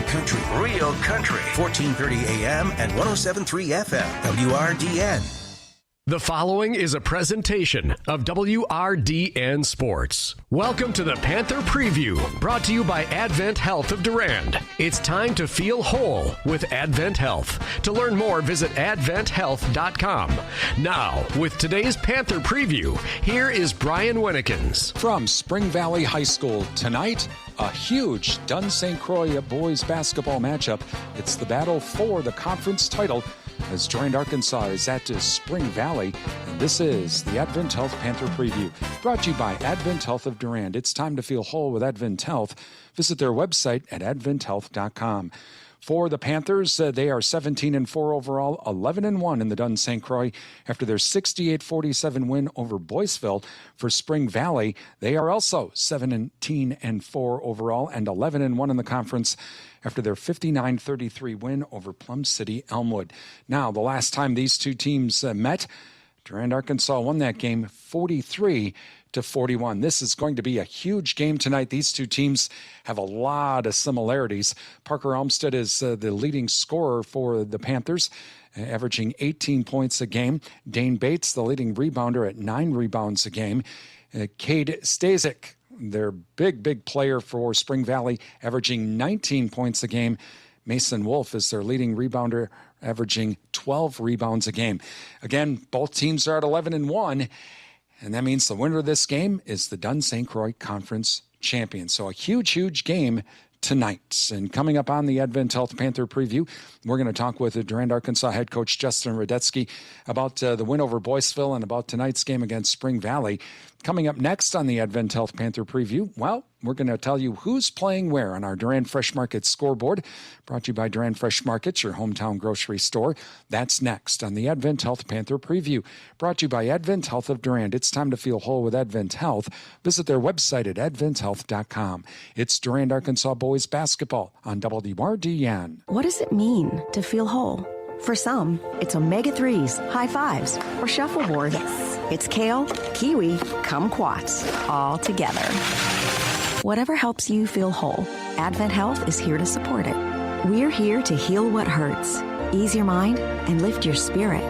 country. Real country. 1430 AM and 107.3 FM. WRDN. The following is a presentation of WRDN Sports. Welcome to the Panther Preview, brought to you by Advent Health of Durand. It's time to feel whole with Advent Health. To learn more, visit adventhealth.com. Now, with today's Panther Preview, here is Brian Winnekins. From Spring Valley High School tonight, a huge Durand-St. Croix boys basketball matchup. It's the battle for the conference title as Durand-Arkansaw is at Spring Valley. And this is the Advent Health Panther Preview, brought to you by Advent Health of Durand. It's time to feel whole with Advent Health. Visit their website at adventhealth.com. For the Panthers, they are 17-4 overall, 11-1 in the Durand-St. Croix after their 68-47 win over Boyceville. For Spring Valley, they are also 17-4 overall and 11-1 in the conference after their 59-33 win over Plum City Elmwood. Now, the last time these two teams met, Durand-Arkansaw won that game 43-41. This is going to be a huge game tonight. These two teams have a lot of similarities. Parker Olmsted is the leading scorer for the Panthers, averaging 18 points a game. Dane Bates, the leading rebounder, at 9 rebounds a game. Cade Stasic, their big player for Spring Valley, averaging 19 points a game. Mason Wolf is their leading rebounder, averaging 12 rebounds a game. Again, both teams are at 11-1. And that means the winner of this game is the Durand-St. Croix Conference champion. So a huge game tonight. And coming up on the Advent Health Panther Preview, we're going to talk with the Durand-Arkansaw head coach Justin Radetsky about the win over Boyceville and about tonight's game against Spring Valley. Coming up next on the Advent Health Panther Preview, well, we're going to tell you who's playing where on our Durand Fresh Market scoreboard, brought to you by Durand Fresh Market, your hometown grocery store. That's next on the Advent Health Panther Preview, brought to you by Advent Health of Durand. It's time to feel whole with Advent Health. Visit their website at adventhealth.com. It's Durand-Arkansaw boys basketball on WRDN. What does it mean to feel whole? For some, it's omega-3s, high fives, or shuffleboard. Yes. It's kale, kiwi, kumquats, all together. Whatever helps you feel whole, Advent Health is here to support it. We're here to heal what hurts, ease your mind, and lift your spirit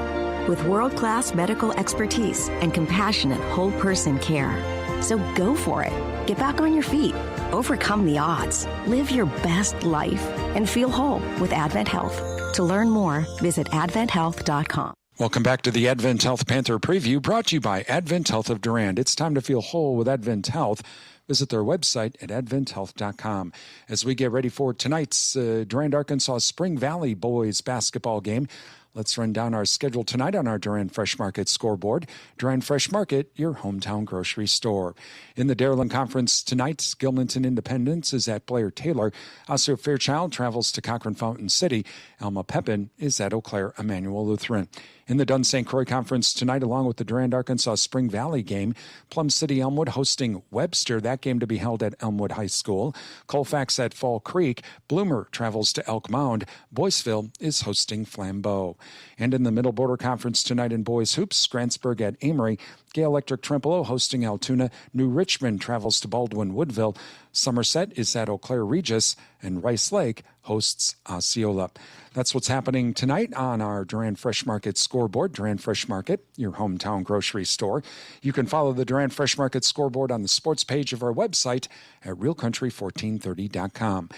with world-class medical expertise and compassionate whole-person care. So go for it. Get back on your feet. Overcome the odds. Live your best life and feel whole with Advent Health. To learn more, visit adventhealth.com. Welcome back to the Advent Health Panther Preview, brought to you by Advent Health of Durand. It's time to feel whole with Advent Health. Visit their website at adventhealth.com. As we get ready for tonight's Durand-Arkansaw Spring Valley boys basketball game, let's run down our schedule tonight on our Durand Fresh Market scoreboard. Durand Fresh Market, your hometown grocery store. In the Dairyland Conference tonight, Gilmanton Independence is at Blair Taylor. Osseo Fairchild travels to Cochrane Fountain City. Alma Pepin is at Eau Claire Emmanuel Lutheran. In the Durand-St. Croix Conference tonight, along with the Durand-Arkansaw Spring Valley game, Plum City Elmwood hosting Webster, that game to be held at Elmwood High School. Colfax at Fall Creek. Bloomer travels to Elk Mound. Boyceville is hosting Flambeau. And in the Middle Border Conference tonight in boys hoops, Grantsburg at Amory. Gay Electric Trempealeau hosting Altoona. New Richmond travels to Baldwin Woodville. Somerset is at Eau Claire Regis, and Rice Lake hosts Osceola. That's what's happening tonight on our Durand Fresh Market scoreboard. Durand Fresh Market, your hometown grocery store. You can follow the Durand Fresh Market scoreboard on the sports page of our website at realcountry1430.com.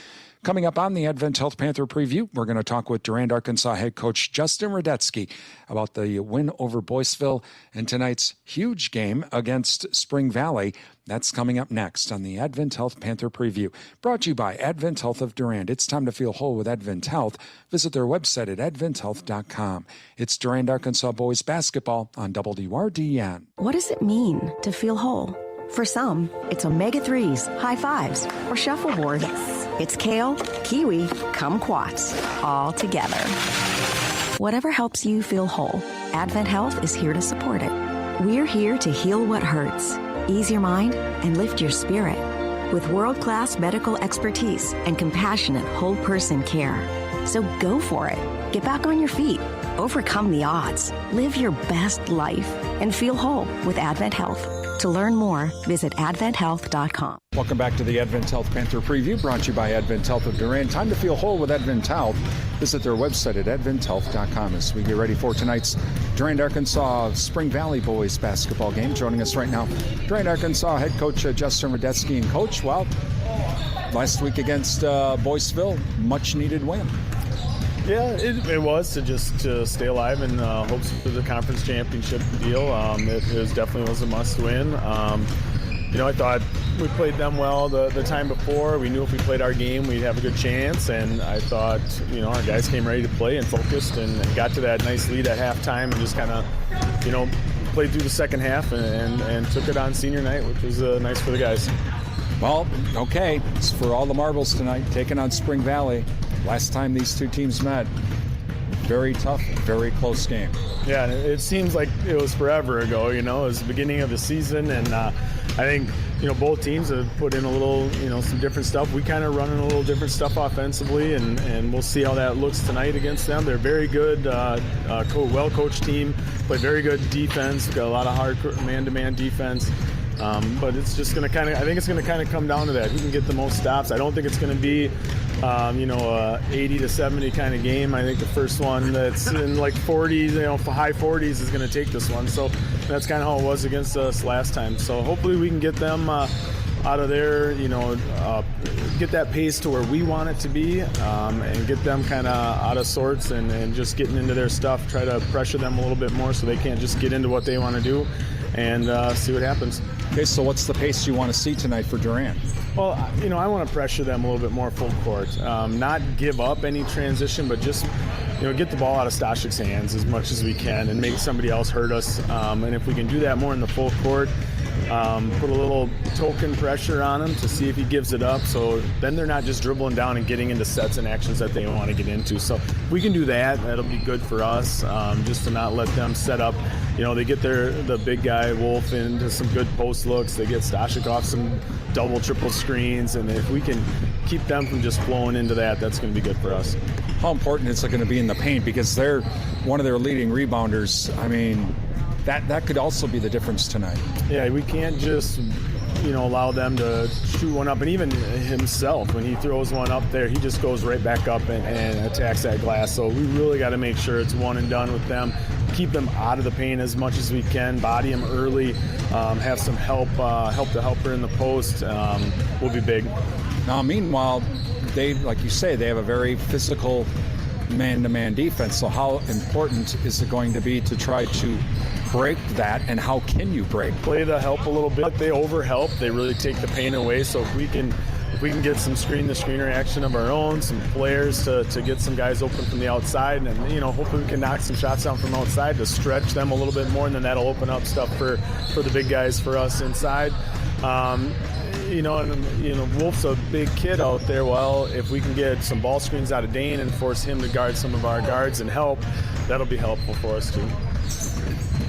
Coming up on the Advent Health Panther Preview, we're going to talk with Durand-Arkansaw head coach Justin Radetsky about the win over Boyceville and tonight's huge game against Spring Valley. That's coming up next on the Advent Health Panther Preview, brought to you by Advent Health of Durand. It's time to feel whole with Advent Health. Visit their website at adventhealth.com. It's Durand-Arkansaw boys basketball on WRDN. What does it mean to feel whole? For some, it's omega-3s, high fives, or shuffleboard. Yes. It's kale, kiwi, kumquats, all together. Whatever helps you feel whole, Advent Health is here to support it. We're here to heal what hurts, ease your mind, and lift your spirit with world-class medical expertise and compassionate whole-person care. So go for it. Get back on your feet. Overcome the odds. Live your best life and feel whole with Advent Health. To learn more, visit adventhealth.com. Welcome back to the Advent Health Panther Preview, brought to you by Advent Health of Durand. Time to feel whole with Advent Health. Visit their website at adventhealth.com as we get ready for tonight's Durand-Arkansaw Spring Valley Boys basketball game. Joining us right now, Durand-Arkansaw head coach Justin Radetsky. And coach, well, last week against Boyceville, much needed win. Yeah, it was to stay alive in hopes for the conference championship deal. It definitely was a must win. I thought we played them well the time before. We knew if we played our game, we'd have a good chance. And I thought, our guys came ready to play and focused and got to that nice lead at halftime and just kind of, played through the second half and took it on senior night, which was nice for the guys. Well, okay, it's for all the marbles tonight, taking on Spring Valley. Last time these two teams met, very tough, very close game. Yeah, and it seems like it was forever ago, it was the beginning of the season, and I think, both teams have put in a little, some different stuff. We kind of running a little different stuff offensively, and we'll see how that looks tonight against them. They're very good, well-coached team, play very good defense, got a lot of hard man-to-man defense. But it's just going to I think it's going to kind of come down to that. Who can get the most stops? I don't think it's going to be, a 80 to 70 kind of game. I think the first one that's in like 40s, high 40s is going to take this one. So that's kind of how it was against us last time. So hopefully we can get them out of there, get that pace to where we want it to be, and get them kind of out of sorts and just getting into their stuff, try to pressure them a little bit more so they can't just get into what they want to do and see what happens. Okay, so what's the pace you want to see tonight for Durand? Well, I want to pressure them a little bit more full court. Not give up any transition, but just, get the ball out of Stashik's hands as much as we can and make somebody else hurt us. And if we can do that more in the full court, put a little token pressure on him to see if he gives it up. So then they're not just dribbling down and getting into sets and actions that they want to get into. So if we can do that, that'll be good for us, just to not let them set up. They get the big guy, Wolf, into some good post looks. They get Stashik off some double, triple screens. And if we can keep them from just flowing into that, that's going to be good for us. How important is it going to be in the paint? Because they're one of their leading rebounders. I mean, that could also be the difference tonight. Yeah, we can't just allow them to shoot one up. And even himself, when he throws one up there, he just goes right back up and attacks that glass. So we really got to make sure it's one and done with them. Keep them out of the paint as much as we can, body them early, have some help the helper in the post will be big. Now, meanwhile, they, like you say, they have a very physical man-to-man defense. So how important is it going to be to try to break that, and how can you break? Play the help a little bit. They overhelp. They really take the pain away. So if we can get some screen-to-screen action of our own, some players to get some guys open from the outside, and hopefully we can knock some shots down from outside to stretch them a little bit more, and then that'll open up stuff for the big guys for us inside. Wolf's a big kid out there. Well, if we can get some ball screens out of Dane and force him to guard some of our guards and help, that'll be helpful for us too.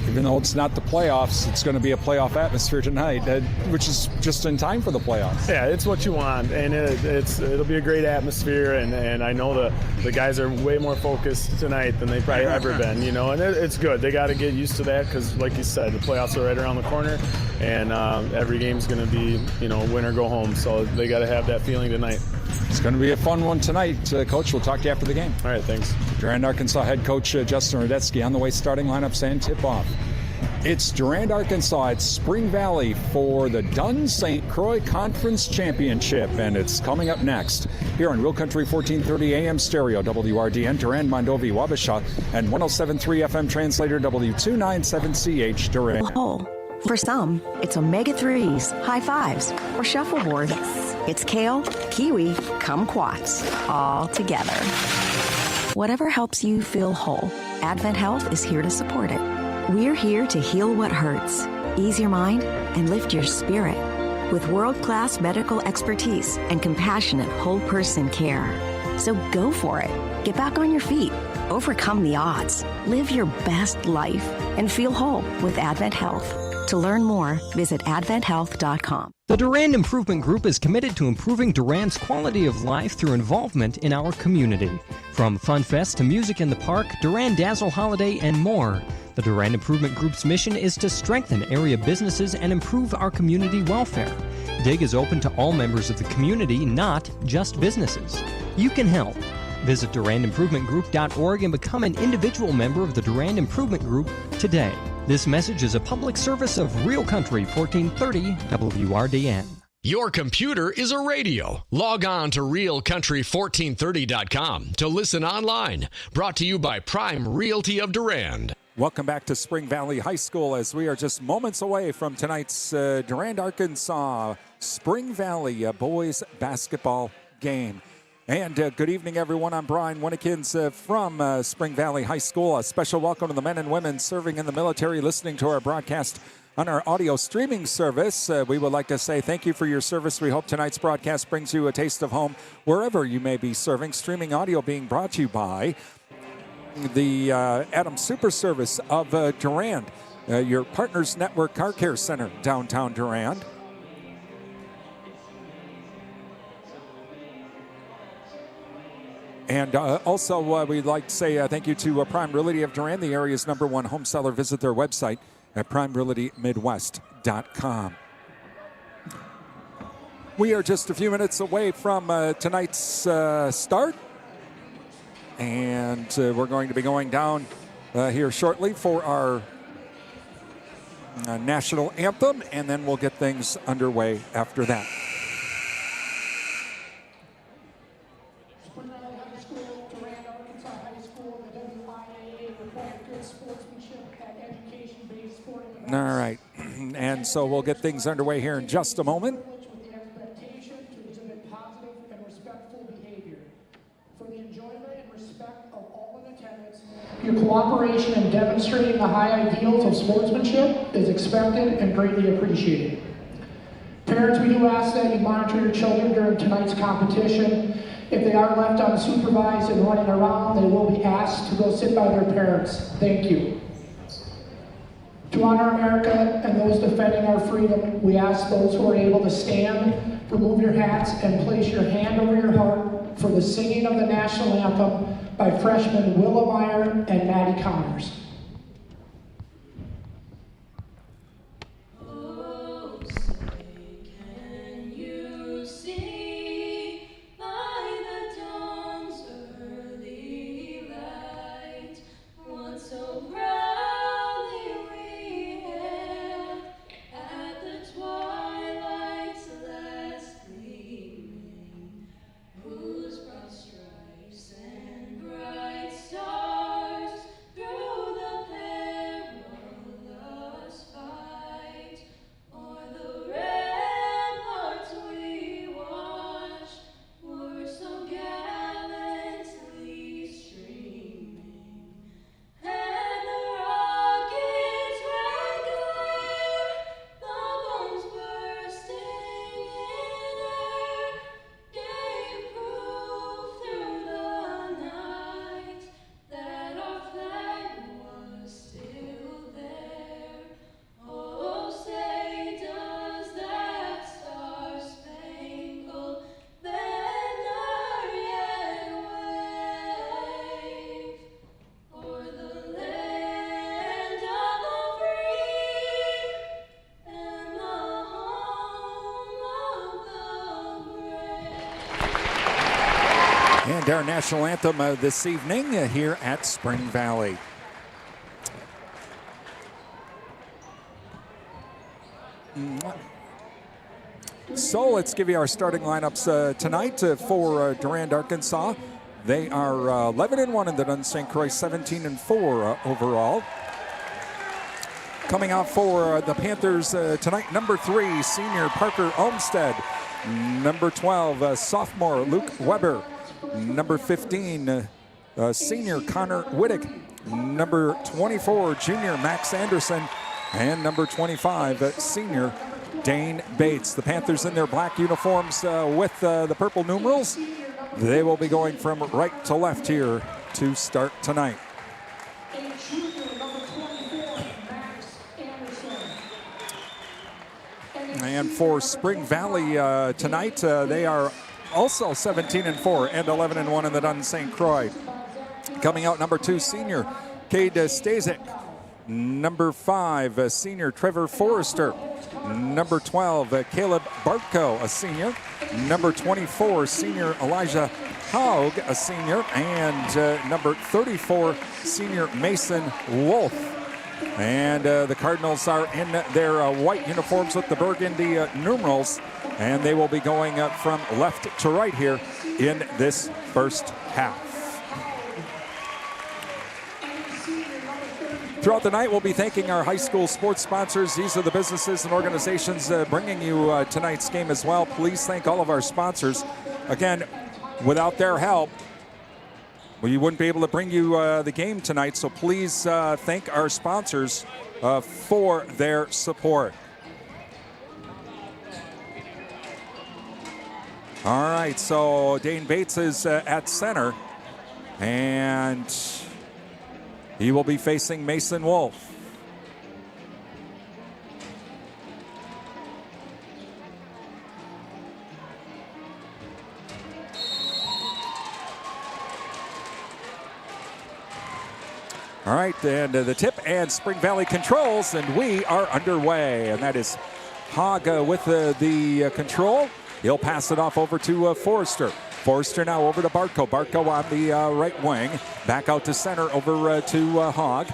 Even though it's not the playoffs, it's going to be a playoff atmosphere tonight, which is just in time for the playoffs. Yeah, it's what you want, and it'll be a great atmosphere, and I know the guys are way more focused tonight than they've probably ever been, and it's good. They got to get used to that because, like you said, the playoffs are right around the corner, and every game's going to be, win or go home, so they got to have that feeling tonight. It's going to be a fun one tonight, Coach. We'll talk to you after the game. All right, thanks. Durand-Arkansaw head coach Justin Radetsky on the way, starting lineups and tip-off. It's Durand-Arkansaw at Spring Valley for the Dunn-St. Croix Conference Championship, and it's coming up next here on Real Country 1430 AM stereo, WRDN, Durand, Mondovi, Wabasha, and 107.3 FM translator, W297CH, Durand. For some, it's omega-3s, high fives, or shuffleboard. It's kale, kiwi, kumquats, all together. Whatever helps you feel whole, Advent Health is here to support it. We're here to heal what hurts, ease your mind, and lift your spirit with world-class medical expertise and compassionate whole-person care. So go for it. Get back on your feet. Overcome the odds. Live your best life and feel whole with Advent Health. To learn more, visit adventhealth.com. The Durand Improvement Group is committed to improving Durand's quality of life through involvement in our community. From Fun Fest to music in the park, Durand Dazzle Holiday, and more, The Durand Improvement Group's mission is to strengthen area businesses and improve our community welfare. DIG is open to all members of the community, not just businesses. You can help. Visit DurandImprovementGroup.org and become an individual member of the Durand Improvement Group today. This message is a public service of Real Country 1430 WRDN. Your computer is a radio. Log on to realcountry1430.com to listen online. Brought to you by Prime Realty of Durand. Welcome back to Spring Valley High School as we are just moments away from tonight's Durand-Arkansaw Spring Valley boys basketball game. And good evening, everyone. I'm Brian Winnikins from Spring Valley High School. A special welcome to the men and women serving in the military, listening to our broadcast on our audio streaming service. We would like to say thank you for your service. We hope tonight's broadcast brings you a taste of home wherever you may be serving. Streaming audio being brought to you by the Adams Super Service of Durand, your Partners Network Car Care Center, downtown Durand. And also, we'd like to say thank you to Prime Realty of Durand, the area's #1 home seller. Visit their website at primerealtymidwest.com. We are just a few minutes away from tonight's start. And we're going to be going down here shortly for our national anthem, and then we'll get things underway after that. All right, and so we'll get things underway here in just a moment. Your cooperation in demonstrating the high ideals of sportsmanship is expected and greatly appreciated. Parents, we do ask that you monitor your children during tonight's competition. If they are left unsupervised and running around, they will be asked to go sit by their parents. Thank you. To honor America and those defending our freedom, we ask those who are able to stand, remove your hats, and place your hand over your heart for the singing of the national anthem by freshmen Willa Meyer and Maddie Connors. And our national anthem this evening here at Spring Valley. So let's give you our starting lineups tonight for Durand-Arkansaw. They are 11-1 in the Dunn St. Croix, 17-4 overall. Coming out for the Panthers tonight, number 3, senior Parker Olmstead. Number 12, sophomore Luke Weber. Number 15, senior Connor Wittick. Number 24, junior Max Anderson. And number 25, senior Dane Bates. The Panthers in their black uniforms with the purple numerals. They will be going from right to left here to start tonight. And for Spring Valley tonight, they are also 17-4 and 11-1 in the Dunn St. Croix. Coming out number 2, senior Cade Stasic. Number 5, senior Trevor Forrester. Number 12, Caleb Bartko, a senior. Number 24, senior Elijah Haug, a senior. And number 34, senior Mason Wolf. And the Cardinals are in their white uniforms with the burgundy numerals. And they will be going from left to right here in this first half. Throughout the night, we'll be thanking our high school sports sponsors. These are the businesses and organizations bringing you tonight's game as well. Please thank all of our sponsors. Again, without their help, we wouldn't be able to bring you the game tonight. So please thank our sponsors for their support. All right, so Dane Bates is at center. And he will be facing Mason Wolf. All right, and the tip and Spring Valley controls, and we are underway. And that is Haug with the control. He'll pass it off over to Forrester. Forrester now over to Bartko. Bartko on the right wing. Back out to center over to Haug.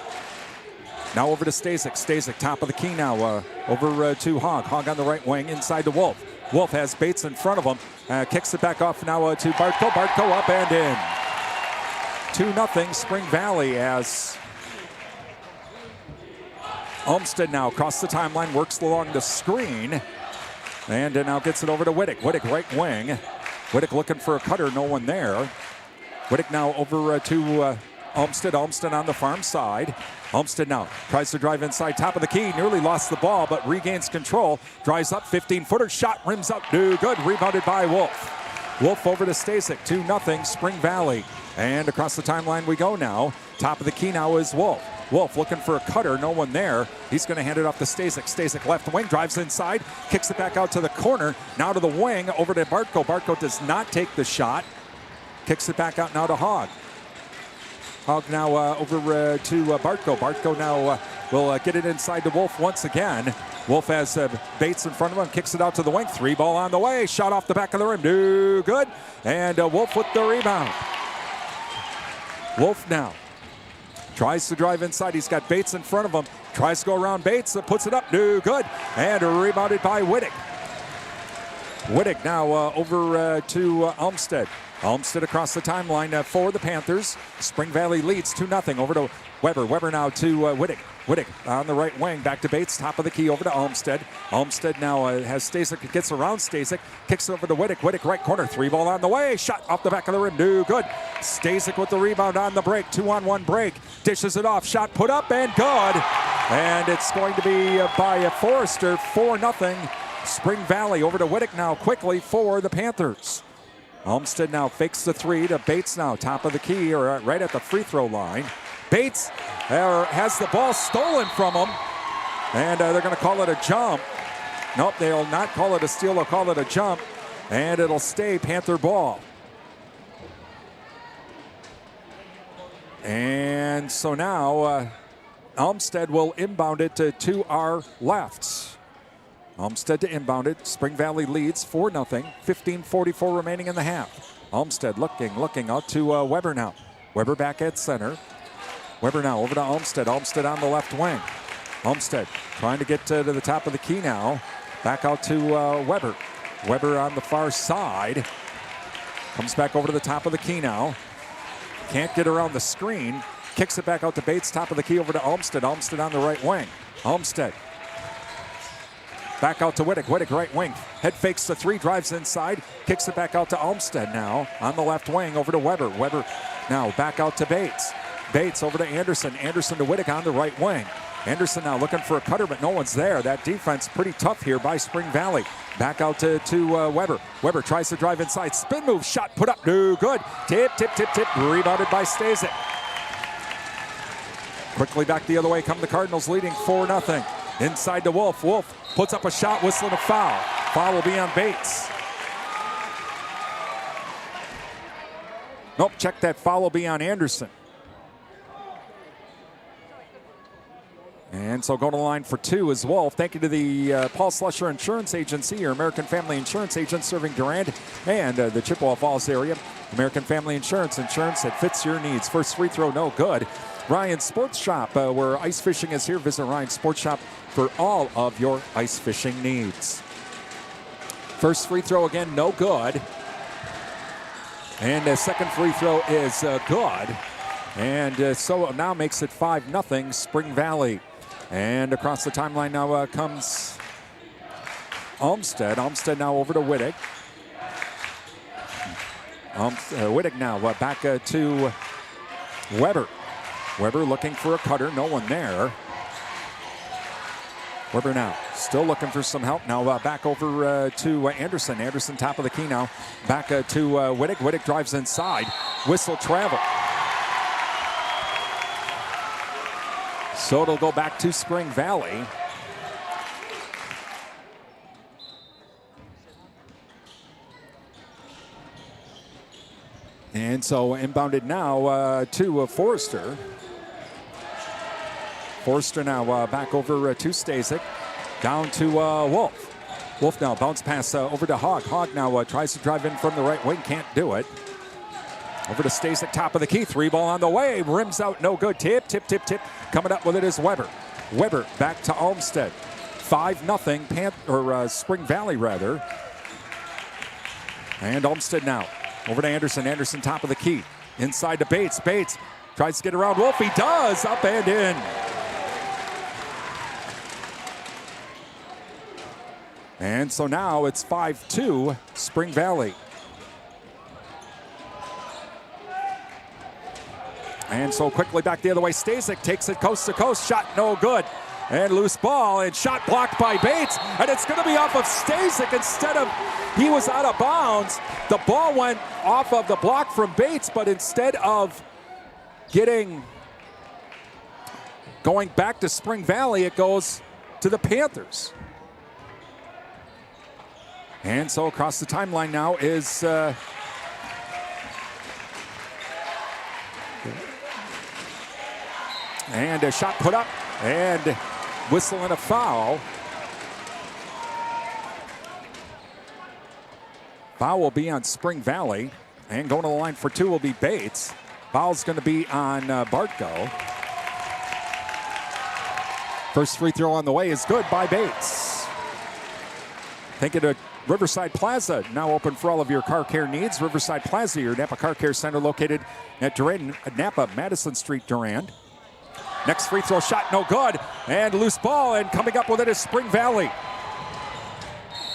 Now over to Stasic. Stasic top of the key now over to Haug. Haug on the right wing inside to Wolf. Wolf has Bates in front of him. Kicks it back off now to Bartko. Bartko up and in. 2-0 Spring Valley as Olmsted now across the timeline. Works along the screen. And now gets it over to Wittick. Wittick right wing. Wittick looking for a cutter, no one there. Wittick now over to Olmsted. Olmsted on the farm side. Olmsted now tries to drive inside, top of the key. Nearly lost the ball, but regains control. Drives up, 15-footer shot, rims up, no good. Rebounded by Wolf. Wolf over to Stasic, 2-0 Spring Valley. And across the timeline we go now. Top of the key now is Wolf. Wolf looking for a cutter, no one there. He's going to hand it off to Stasic. Stasic left wing, drives inside, kicks it back out to the corner. Now to the wing, over to Bartko. Bartko does not take the shot. Kicks it back out now to Haug. Haug now over to Bartko. Bartko now will get it inside to Wolf once again. Wolf has Bates in front of him, kicks it out to the wing. 3 ball on the way, shot off the back of the rim, no good. And Wolf with the rebound. Wolf now tries to drive inside. He's got Bates in front of him. Tries to go around Bates. Puts it up. No good. And rebounded by Wittick. Wittick now over to Olmsted. Olmsted across the timeline for the Panthers. Spring Valley leads 2-0 over to Weber. Weber now to Wittick. Wittick on the right wing. Back to Bates. Top of the key over to Olmsted. Olmsted now has Stasic. Gets around Stasic. Kicks it over to Wittick. Wittick right corner. 3 ball on the way. Shot off the back of the rim. No good. Stasic with the rebound on the break. 2-on-1 break. Dishes it off. Shot put up and good. And it's going to be by Forrester. 4-0 Spring Valley. Over to Wittick now quickly for the Panthers. Olmsted now fakes the 3 to Bates now. Top of the key or right at the free throw line. Bates has the ball stolen from him. And they're going to call it a jump. Nope, they'll not call it a steal. They'll call it a jump. And it'll stay Panther ball. And so now Olmsted will inbound it to our left. Olmsted to inbound it. Spring Valley leads 4-0. 15:44 remaining in the half. Olmsted looking out to Weber now. Weber back at center. Weber now over to Olmsted. Olmsted on the left wing. Olmsted trying to get to the top of the key now. Back out to Weber. Weber on the far side. Comes back over to the top of the key now. Can't get around the screen. Kicks it back out to Bates. Top of the key over to Olmsted. Olmsted on the right wing. Olmsted. Back out to Wittick. Wittick right wing. Head fakes the 3. Drives inside. Kicks it back out to Olmsted now. On the left wing over to Weber. Weber now back out to Bates. Bates over to Anderson. Anderson to Wittick on the right wing. Anderson now looking for a cutter, but no one's there. That defense pretty tough here by Spring Valley. Back out to Weber. Weber tries to drive inside. Spin move. Shot put up. No good. Tip. Rebounded by Stasic. Quickly back the other way come the Cardinals leading 4-0. Inside to Wolf. Wolf puts up a shot, whistling a foul. Foul will be on Bates. Nope, check that. Foul will be on Anderson. And so going to the line for 2 is Wolf. Thank you to the Paul Slusher Insurance Agency, your American Family Insurance agent serving Durand and the Chippewa Falls area. American Family Insurance that fits your needs. First free throw, no good. Ryan's Sports Shop, where ice fishing is here. Visit Ryan's Sports Shop for all of your ice fishing needs. First free throw again, no good. And the second free throw is good. And so now makes it 5-0 Spring Valley. And across the timeline now comes Olmsted. Olmsted now over to Wittig. Wittig now back to Weber. Weber looking for a cutter. No one there. Weber now still looking for some help. Now back over to Anderson. Anderson top of the key now. Back to Wittig. Wittig drives inside. Whistle travel. So it'll go back to Spring Valley. And so inbounded now to Forrester. Forrester now back over to Stasic. Down to Wolf. Wolf now bounce pass over to Hogg. Hogg now tries to drive in from the right wing. Can't do it. Over to Stasic, top of the key. 3 ball on the way. Rims out, no good. Tip. Coming up with it is Weber. Weber back to Olmsted. 5-0 Spring Valley rather. And Olmsted now. Over to Anderson. Anderson top of the key. Inside to Bates. Bates tries to get around Wolf. He does. Up and in. And so now it's 5-2 Spring Valley. And so quickly back the other way. Stasic takes it coast to coast. Shot no good. And loose ball and shot blocked by Bates. And it's going to be off of Stasic instead of, he was out of bounds. The ball went off of the block from Bates, but instead of going back to Spring Valley, it goes to the Panthers. And so across the timeline now is and a shot put up and whistle and a foul. Foul will be on Spring Valley, and going to the line for 2 will be Bates. Foul's going to be on Bartko. First free throw on the way is good by Bates. Thinking of Riverside Plaza, now open for all of your car care needs. Riverside Plaza, your Napa Car Care Center located at Durand, Napa, Madison Street, Durand. Next free throw shot, no good. And loose ball, and coming up with it is Spring Valley.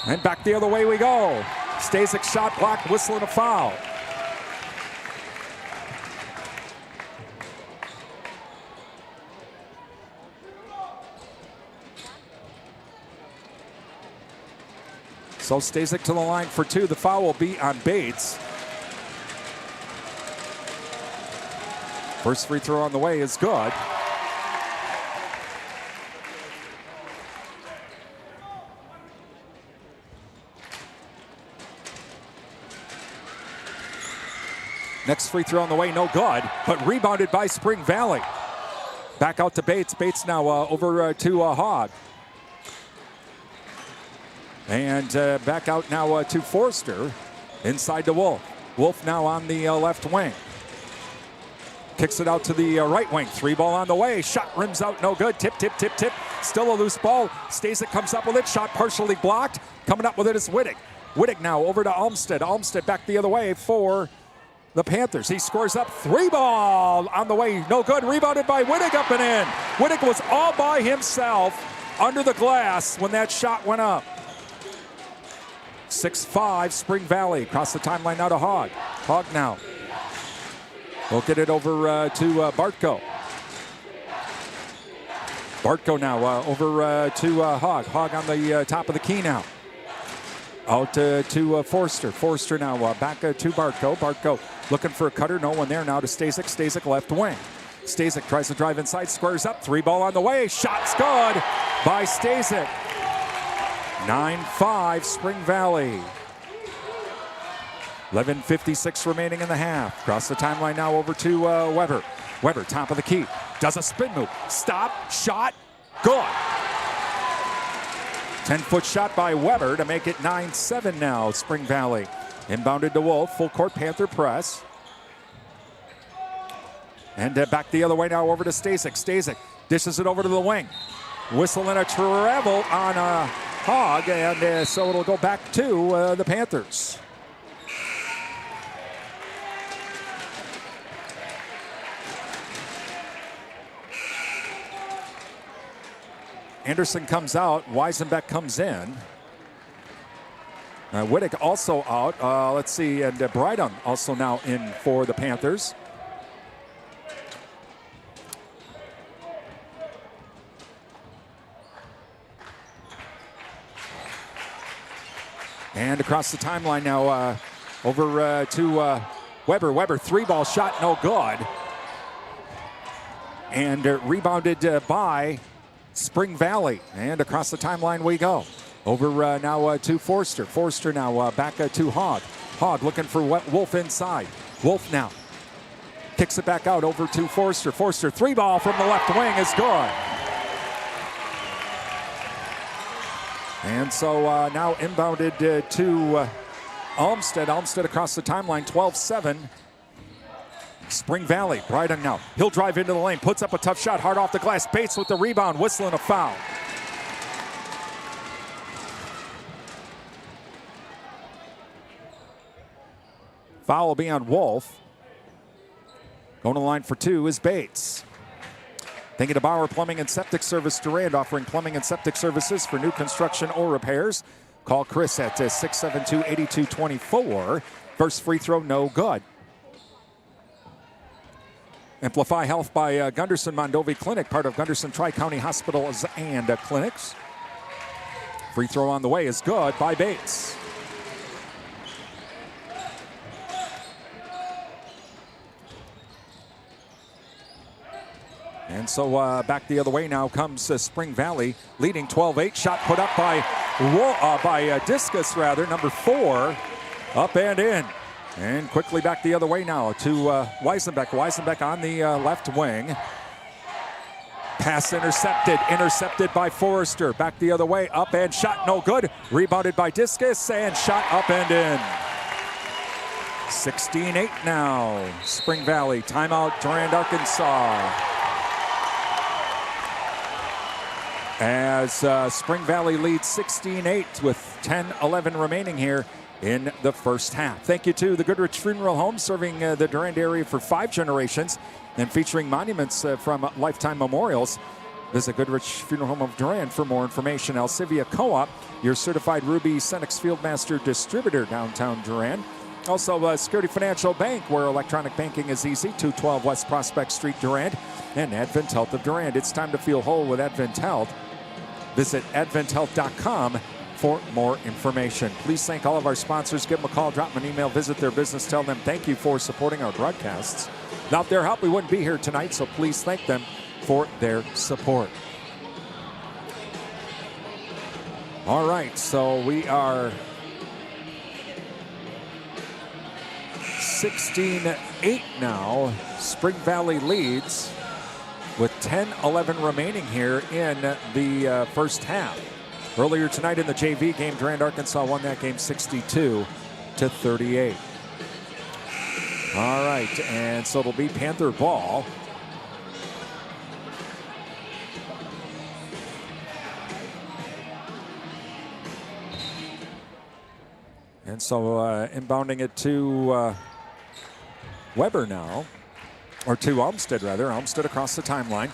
And back the other way we go. Stasic shot blocked, whistle and a foul. So Stasic to the line for 2. The foul will be on Bates. First free throw on the way is good. Next free throw on the way, no good, but rebounded by Spring Valley. Back out to Bates. Bates now over to Hogg. And back out now to Forster. Inside to Wolf. Wolf now on the left wing. Kicks it out to the right wing. 3 ball on the way. Shot rims out, no good. Tip. Still a loose ball. Stasic comes up with it. Shot partially blocked. Coming up with it is Wittig. Wittig now over to Olmsted. Olmsted back the other way for the Panthers. He scores up. 3 ball on the way. No good. Rebounded by Wittig, up and in. Wittig was all by himself under the glass when that shot went up. 6-5 Spring Valley. Across the timeline now to Hogg. Hogg now. We'll get it over to Bartko. Bartko now over to Hogg. Hogg on the top of the key now. Out to Forster. Forster now back to Bartko. Bartko looking for a cutter. No one there now to Stasic. Stasic left wing. Stasic tries to drive inside. Squares up. 3 ball on the way. Shot's good by Stasic. 9-5 Spring Valley. 11:56 remaining in the half. Across the timeline now over to Weber. Weber top of the key. Does a spin move. Stop. Shot. Good. 10-foot shot by Weber to make it 9-7 now. Spring Valley inbounded to Wolf. Full court Panther press. And back the other way now over to Stasic. Stasic dishes it over to the wing. Whistle and a travel on Hogg, and so it'll go back to the Panthers. Anderson comes out. Weisenbeck comes in. Wittig also out. Let's see, and Brydon also now in for the Panthers. And across the timeline now, over to Weber. Weber, 3-ball shot, no good. And rebounded by Spring Valley. And across the timeline we go. Over now to Forster. Forster now back to Hogg. Hogg looking for Wolf inside. Wolf now kicks it back out over to Forster. Forster, 3-ball from the left wing is good. And so now inbounded to Olmsted. Olmsted across the timeline, 12-7. Spring Valley, Brydon now. He'll drive into the lane, puts up a tough shot, hard off the glass. Bates with the rebound, whistling a foul. Foul will be on Wolf. Going to the line for 2 is Bates. Thinking of Bauer Plumbing and Septic Service Durand, offering plumbing and septic services for new construction or repairs. Call Chris at 672-8224. First free throw, no good. Amplify Health by Gunderson Mondovi Clinic, part of Gunderson Tri-County Hospitals and Clinics. Free throw on the way is good by Bates. And so back the other way now comes Spring Valley, leading 12-8. Shot put up by Discus, number 4, up and in. And quickly back the other way now to Weisenbeck. Weisenbeck on the left wing. Pass intercepted by Forrester. Back the other way, up and shot no good. Rebounded by Discus and shot up and in. 16-8 now. Spring Valley, timeout, Durand-Arkansaw. As Spring Valley leads 16-8 with 10-11 remaining here in the first half. Thank you to the Goodrich Funeral Home, serving the Durand area for 5 generations and featuring monuments from lifetime memorials. Visit Goodrich Funeral Home of Durand for more information. Alcivia Co-op, your certified Ruby Cenex Fieldmaster distributor, downtown Durand. Also, Security Financial Bank, where electronic banking is easy, 212 West Prospect Street, Durand. And Advent Health of Durand. It's time to feel whole with Advent Health. Visit adventhealth.com for more information. Please thank all of our sponsors. Give them a call, drop them an email, visit their business, tell them thank you for supporting our broadcasts. Without their help, we wouldn't be here tonight, so please thank them for their support. All right, so we are 16-8 now. Spring Valley leads with 10-11 remaining here in the first half. Earlier tonight in the JV game, Durand-Arkansaw won that game 62-38. All right, and so it'll be Panther ball. And so inbounding it to Weber now. Or to Olmsted, rather. Olmsted across the timeline.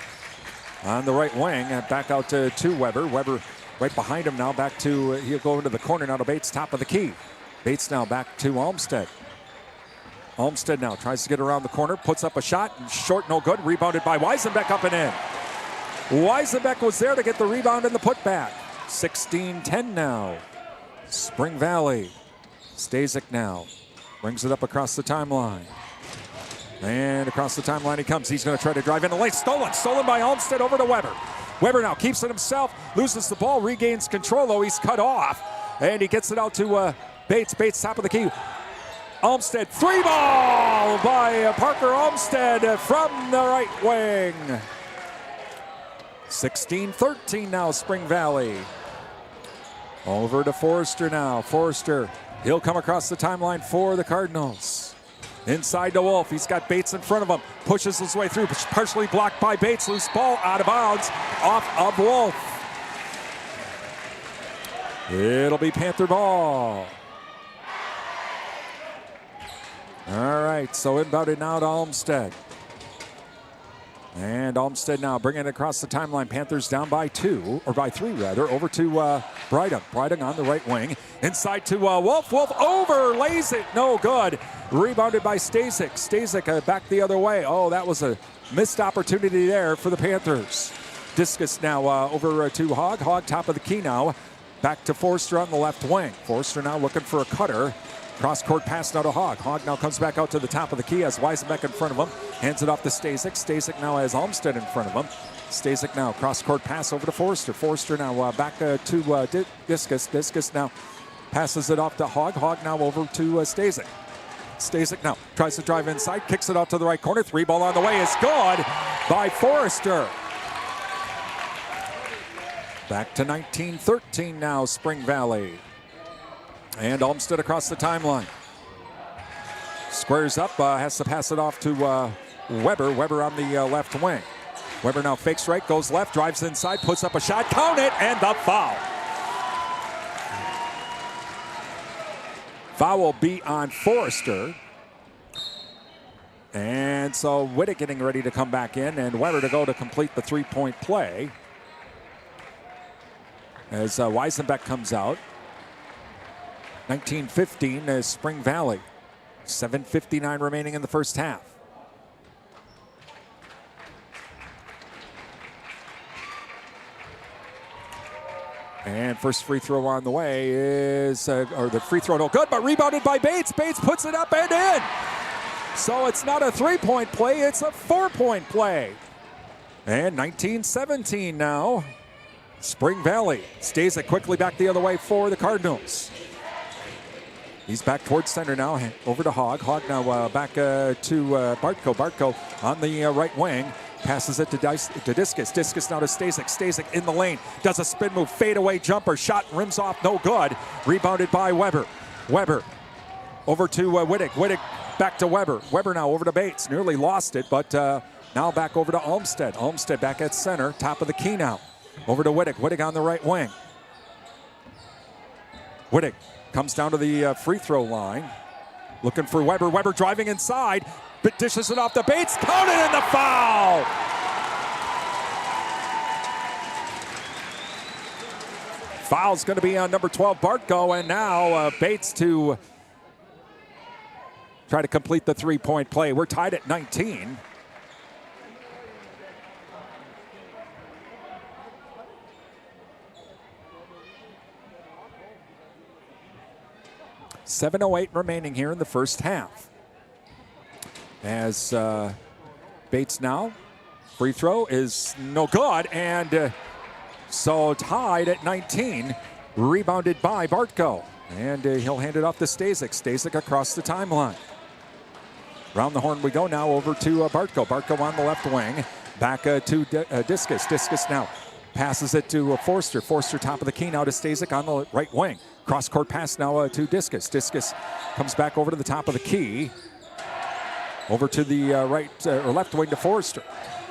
On the right wing, and back out to Weber. Weber right behind him now, back to, he'll go into the corner now to Bates, top of the key. Bates now back to Olmsted. Olmsted now tries to get around the corner, puts up a shot, and short, no good. Rebounded by Weisenbeck, up and in. Weisenbeck was there to get the rebound and the putback. 16-10 now. Spring Valley. Stasic now. Brings it up across the timeline. And across the timeline he comes. He's going to try to drive in the lane. Stolen by Olmsted over to Weber. Weber now keeps it himself, loses the ball, regains control, though he's cut off. And he gets it out to Bates. Bates, top of the key. Olmsted, 3-ball by Parker Olmsted from the right wing. 16-13 now, Spring Valley. Over to Forrester now. Forrester, he'll come across the timeline for the Cardinals. Inside to Wolf. He's got Bates in front of him. Pushes his way through. Partially blocked by Bates. Loose ball out of bounds. Off of Wolf. It'll be Panther ball. All right, so inbounded now to Olmsted. And Olmsted now bringing it across the timeline. Panthers down by 2, or by 3 rather, over to Breidung. Breidung on the right wing. Inside to Wolf. Wolf overlays it. No good. Rebounded by Stasic. Stasic back the other way. Oh, that was a missed opportunity there for the Panthers. Discus now over to Hogg. Hogg top of the key now. Back to Forster on the left wing. Forster now looking for a cutter. Cross-court pass now to Hogg. Hogg now comes back out to the top of the key, has Weisenbeck in front of him. Hands it off to Stasic. Stasic now has Olmsted in front of him. Stasic now cross-court pass over to Forster. Forster now back to Discus. Discus now passes it off to Hogg. Hogg now over to Stasic. Stasic now tries to drive inside, kicks it out to the right corner. 3 ball on the way is good by Forrester. Back to 19-13 now, Spring Valley. And Olmsted across the timeline. Squares up, has to pass it off to Weber. Weber on the left wing. Weber now fakes right, goes left, drives inside, puts up a shot, count it, and the foul. Foul will be on Forrester. And so Whittick getting ready to come back in, and Weber to go to complete the 3-point play. As Weisenbeck comes out. 19-15 is Spring Valley. 7:59 remaining in the first half. And first free throw on the way is, or the free throw no good, but rebounded by Bates. Bates puts it up and in. So it's not a 3-point play, it's a 4-point play. And 19-17 now. Spring Valley stays it quickly back the other way for the Cardinals. He's back towards center now, over to Hogg. Hogg now back to Bartko. Bartko on the right wing. Passes it to Discus. Discus now to Stasic. Stasic in the lane. Does a spin move, fadeaway jumper. Shot rims off, no good. Rebounded by Weber. Weber over to Whittick. Whittick back to Weber. Weber now over to Bates. Nearly lost it, but now back over to Olmsted. Olmsted back at center. Top of the key now. Over to Whittick. Whittick on the right wing. Whittick comes down to the free throw line. Looking for Weber. Weber driving inside. But dishes it off to Bates. Counted in the foul. Foul's going to be on number 12, Bartko. And now Bates to try to complete the 3-point play. We're tied at 19. .708 remaining here in the first half. As Bates now, free throw is no good, and so tied at 19, rebounded by Bartko. And he'll hand it off to Stasic. Stasic across the timeline. Round the horn we go now over to Bartko. Bartko on the left wing, back to Discus. Discus now passes it to Forster. Forster top of the key now to Stasic on the right wing. Cross-court pass now to Discus. Discus comes back over to the top of the key. Over to the right or left wing to Forster.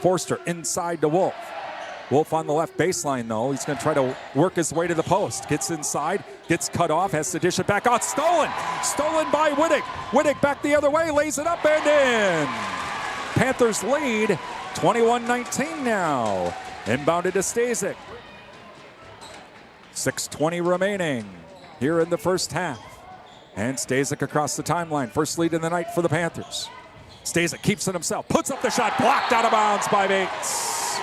Forster inside to Wolf. Wolf on the left baseline though. He's going to try to work his way to the post. Gets inside, gets cut off, has to dish it back out. Stolen! Stolen by Whittick. Whittick back the other way, lays it up and in. Panthers lead 21-19 now. Inbounded to Stasic. 6:20 remaining here in the first half. And Stasic across the timeline. First lead in the night for the Panthers. Stasic keeps it himself, puts up the shot, blocked out of bounds by Bates.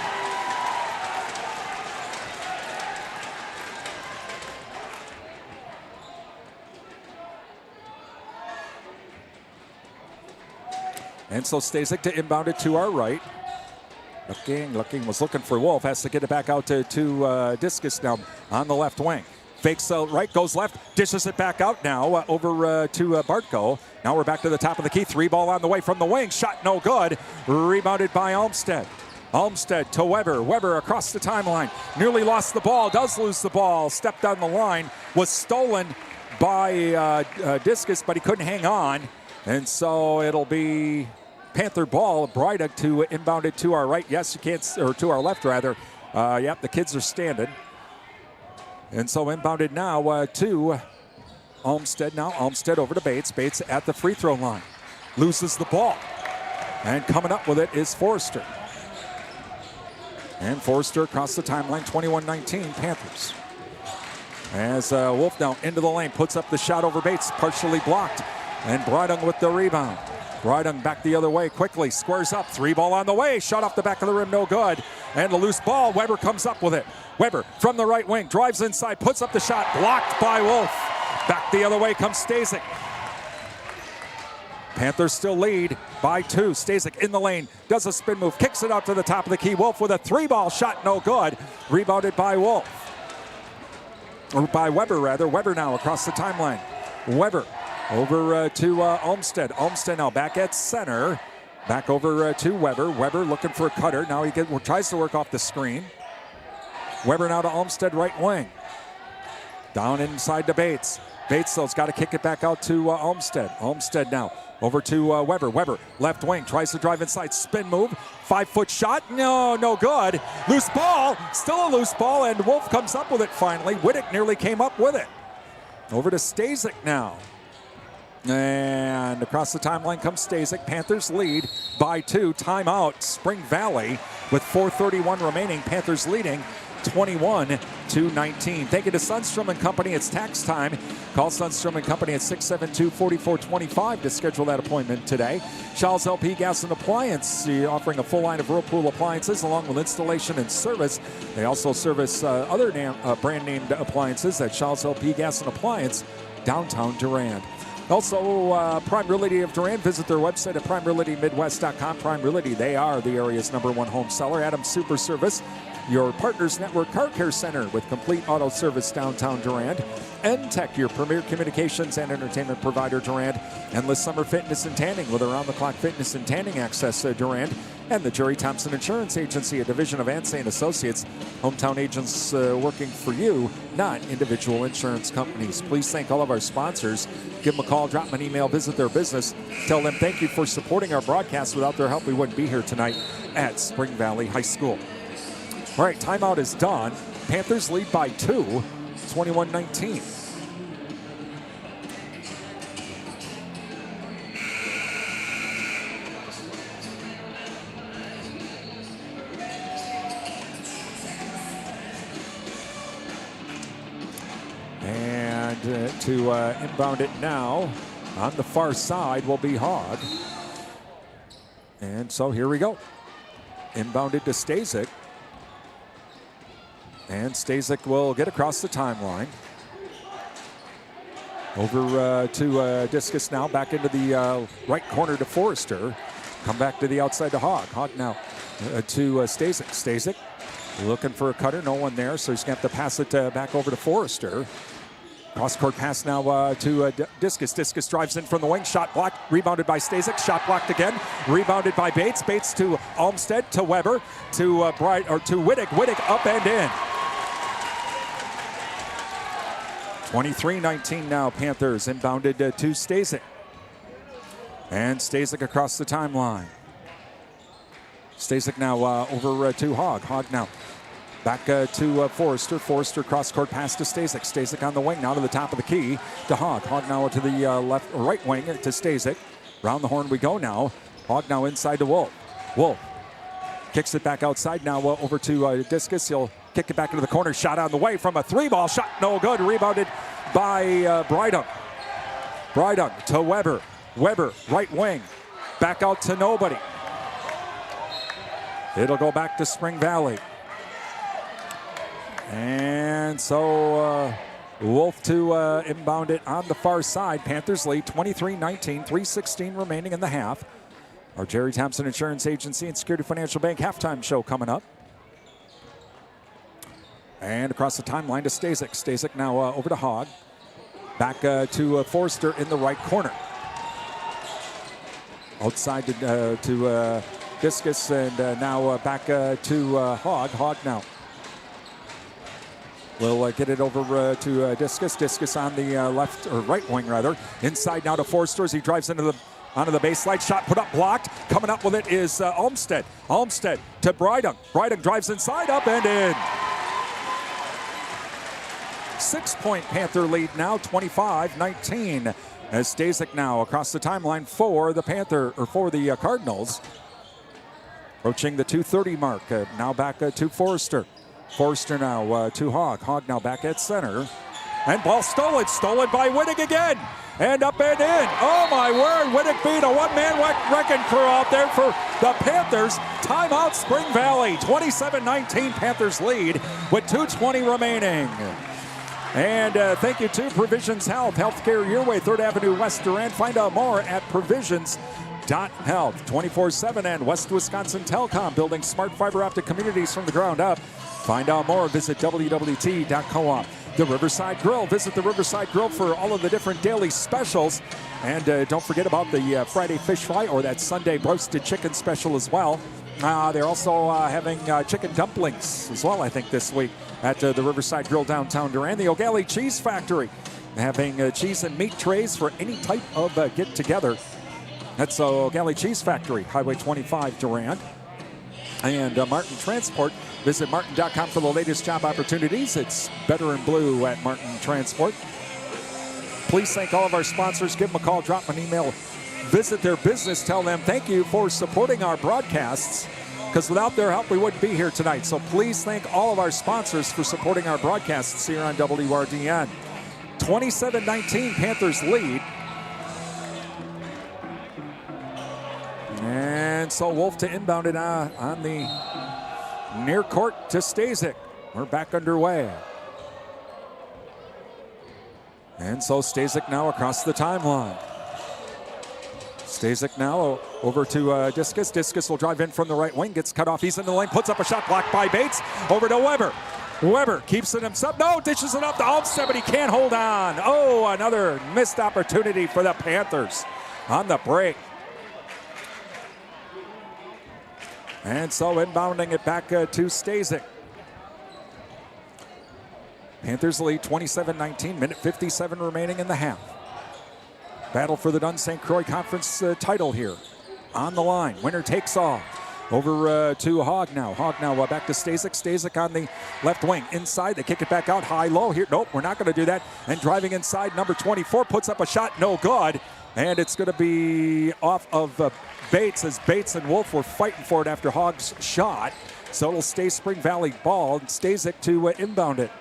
And so Stasic to inbound it to our right. Was looking for Wolf, has to get it back out to Discus now on the left wing. Fakes right, goes left, dishes it back out now over to Bartko. Now we're back to the top of the key. 3 ball on the way from the wing. Shot no good. Rebounded by Olmsted. Olmsted to Weber. Weber across the timeline. Nearly lost the ball. Does lose the ball. Stepped down the line. Was stolen by Discus, but he couldn't hang on. And so it'll be Panther ball. Breida to inbound it to our right. Yes, you can't, or to our left rather. Yep, the kids are standing. And so inbounded now to Olmsted. Now Olmsted over to Bates. Bates at the free throw line. Loses the ball. And coming up with it is Forrester. And Forrester across the timeline, 21-19 Panthers. As Wolf now into the lane, puts up the shot over Bates, partially blocked. And Breidung with the rebound. Breidung back the other way quickly, squares up, 3 ball on the way, shot off the back of the rim, no good. And a loose ball, Weber comes up with it. Weber from the right wing, drives inside, puts up the shot, blocked by Wolf. Back the other way comes Stasic. Panthers still lead by 2. Stasic in the lane, does a spin move, kicks it out to the top of the key. Wolf with a 3-ball shot, no good. Rebounded by Wolf. Or by Weber, rather. Weber now across the timeline. Weber over to Olmsted. Olmsted now back at center. Back over to Weber. Weber looking for a cutter. Now he tries to work off the screen. Weber now to Olmsted, right wing. Down inside to Bates. Bates, though, has got to kick it back out to Olmsted. Olmsted now over to Weber. Weber, left wing, tries to drive inside. Spin move, 5-foot shot. No good. Loose ball, still a loose ball, and Wolf comes up with it finally. Wittick nearly came up with it. Over to Stasic now. And across the timeline comes Stasic. Panthers lead by 2. Timeout, Spring Valley with 4:31 remaining. Panthers leading 21-19. Thank you to Sundstrom and Company. It's tax time. Call Sundstrom and Company at 672-4425 to schedule that appointment today. Charles LP Gas and Appliance, offering a full line of Whirlpool appliances along with installation and service. They also service other brand named appliances at Charles LP Gas and Appliance, downtown Durand. Also, Prime Realty of Durand. Visit their website at primerealitymidwest.com. Prime Realty, they are the area's #1 home seller. Adams Super Service, your Partners Network Car Care Center with complete auto service downtown Durand. N-Tech, your premier communications and entertainment provider, Durand. Endless Summer Fitness and Tanning with around-the-clock fitness and tanning access, Durand. And the Jerry Thompson Insurance Agency, a division of Ansay & Associates. Hometown agents working for you, not individual insurance companies. Please thank all of our sponsors. Give them a call, drop them an email, visit their business. Tell them thank you for supporting our broadcast. Without their help, we wouldn't be here tonight at Spring Valley High School. All right, timeout is done. Panthers lead by 2, 21-19. And to inbound it now on the far side will be Hogg. And so here we go. Inbounded to Stasic. And Stasic will get across the timeline. Over to Discus now, back into the right corner to Forrester. Come back to the outside to Hogg. Hogg now to Stasic. Stasic looking for a cutter, no one there, so he's going to have to pass it back over to Forrester. Cross-court pass now to Discus. Discus drives in from the wing. Shot blocked. Rebounded by Stasic. Shot blocked again. Rebounded by Bates. Bates to Olmsted. To Weber. To Wittick. Wittick up and in. 23-19 now. Panthers inbounded to Stasic. And Stasic across the timeline. Stasic now over to Hogg. Hogg now back to Forrester. Forrester cross-court pass to Stasic. Stasic on the wing now to the top of the key to Hogg. Hogg now to the right wing to Stasic. Round the horn we go now. Hogg now inside to Wolf. Wolf kicks it back outside now over to Discus. He'll kick it back into the corner. Shot on the way from a 3-ball shot. No good. Rebounded by Breidung. Breidung to Weber. Weber, right wing. Back out to nobody. It'll go back to Spring Valley. And so Wolf to inbound it on the far side. Panthers lead 23-19, 3:16 remaining in the half. Our Jerry Thompson Insurance Agency and Security Financial Bank halftime show coming up. And across the timeline to Stasic. Stasic now over to Hogg. Back to Forrester in the right corner. Outside to discus, and now back to Hogg. Hogg now will get it over to discus. Discus on the left, or right wing rather. Inside now to Forster as he drives onto the baseline. Shot put up, blocked. Coming up with it is Olmstead. Olmstead to Brydung. Brydung drives inside, up and in. 6-point Panther lead now, 25-19. As Stasic now across the timeline for the Cardinals. Approaching the 2:30 mark. Now back to Forster. Forster now to Hogg. Hogg now back at center. And ball stolen. Stolen by Wittig again. And up and in. Oh my word. Wittig beat a one-man wrecking crew out there for the Panthers. Timeout Spring Valley. 27-19 Panthers lead with 2:20 remaining. And thank you to Provisions Health. Healthcare your way. 3rd Avenue West Durand. Find out more at provisions.health. 24/7 and West Wisconsin Telecom. Building smart fiber optic communities from the ground up. Find out more. Visit wwt.coop. The Riverside Grill. Visit the Riverside Grill for all of the different daily specials. And don't forget about the Friday fish fry or that Sunday roasted chicken special as well. They're also having chicken dumplings as well, I think, this week at the Riverside Grill downtown Durand. The O'Galley Cheese Factory having cheese and meat trays for any type of get-together. That's O'Galley Cheese Factory, Highway 25 Durand. And Martin Transport. Visit martin.com for the latest job opportunities. It's better in blue at Martin Transport. Please thank all of our sponsors. Give them a call, drop them an email. Visit their business. Tell them thank you for supporting our broadcasts, because without their help, we wouldn't be here tonight. So please thank all of our sponsors for supporting our broadcasts here on WRDN. 27-19, Panthers lead. And so Wolf to inbound it on the near court to Stasic. We're back underway. And so Stasic now across the timeline. Stasic now over to Discus. Discus will drive in from the right wing. Gets cut off. He's in the lane. Puts up a shot. Blocked by Bates. Over to Weber. Weber keeps it himself. No, dishes it up to Olmstead, but he can't hold on. Oh, another missed opportunity for the Panthers on the break. And so inbounding it back to Stasic. Panthers lead 27-19, minute 57 remaining in the half. Battle for the Dunn-St. Croix Conference title here on the line. Winner takes all. Over to Hogg now. Hogg now back to Stasic. Stasic on the left wing. Inside, they kick it back out. High, low here. Nope, we're not going to do that. And driving inside, number 24 puts up a shot. No good. And it's going to be off of Bates, as Bates and Wolf were fighting for it after Hogg's shot. So it'll stay Spring Valley ball. And Stasic to inbound it.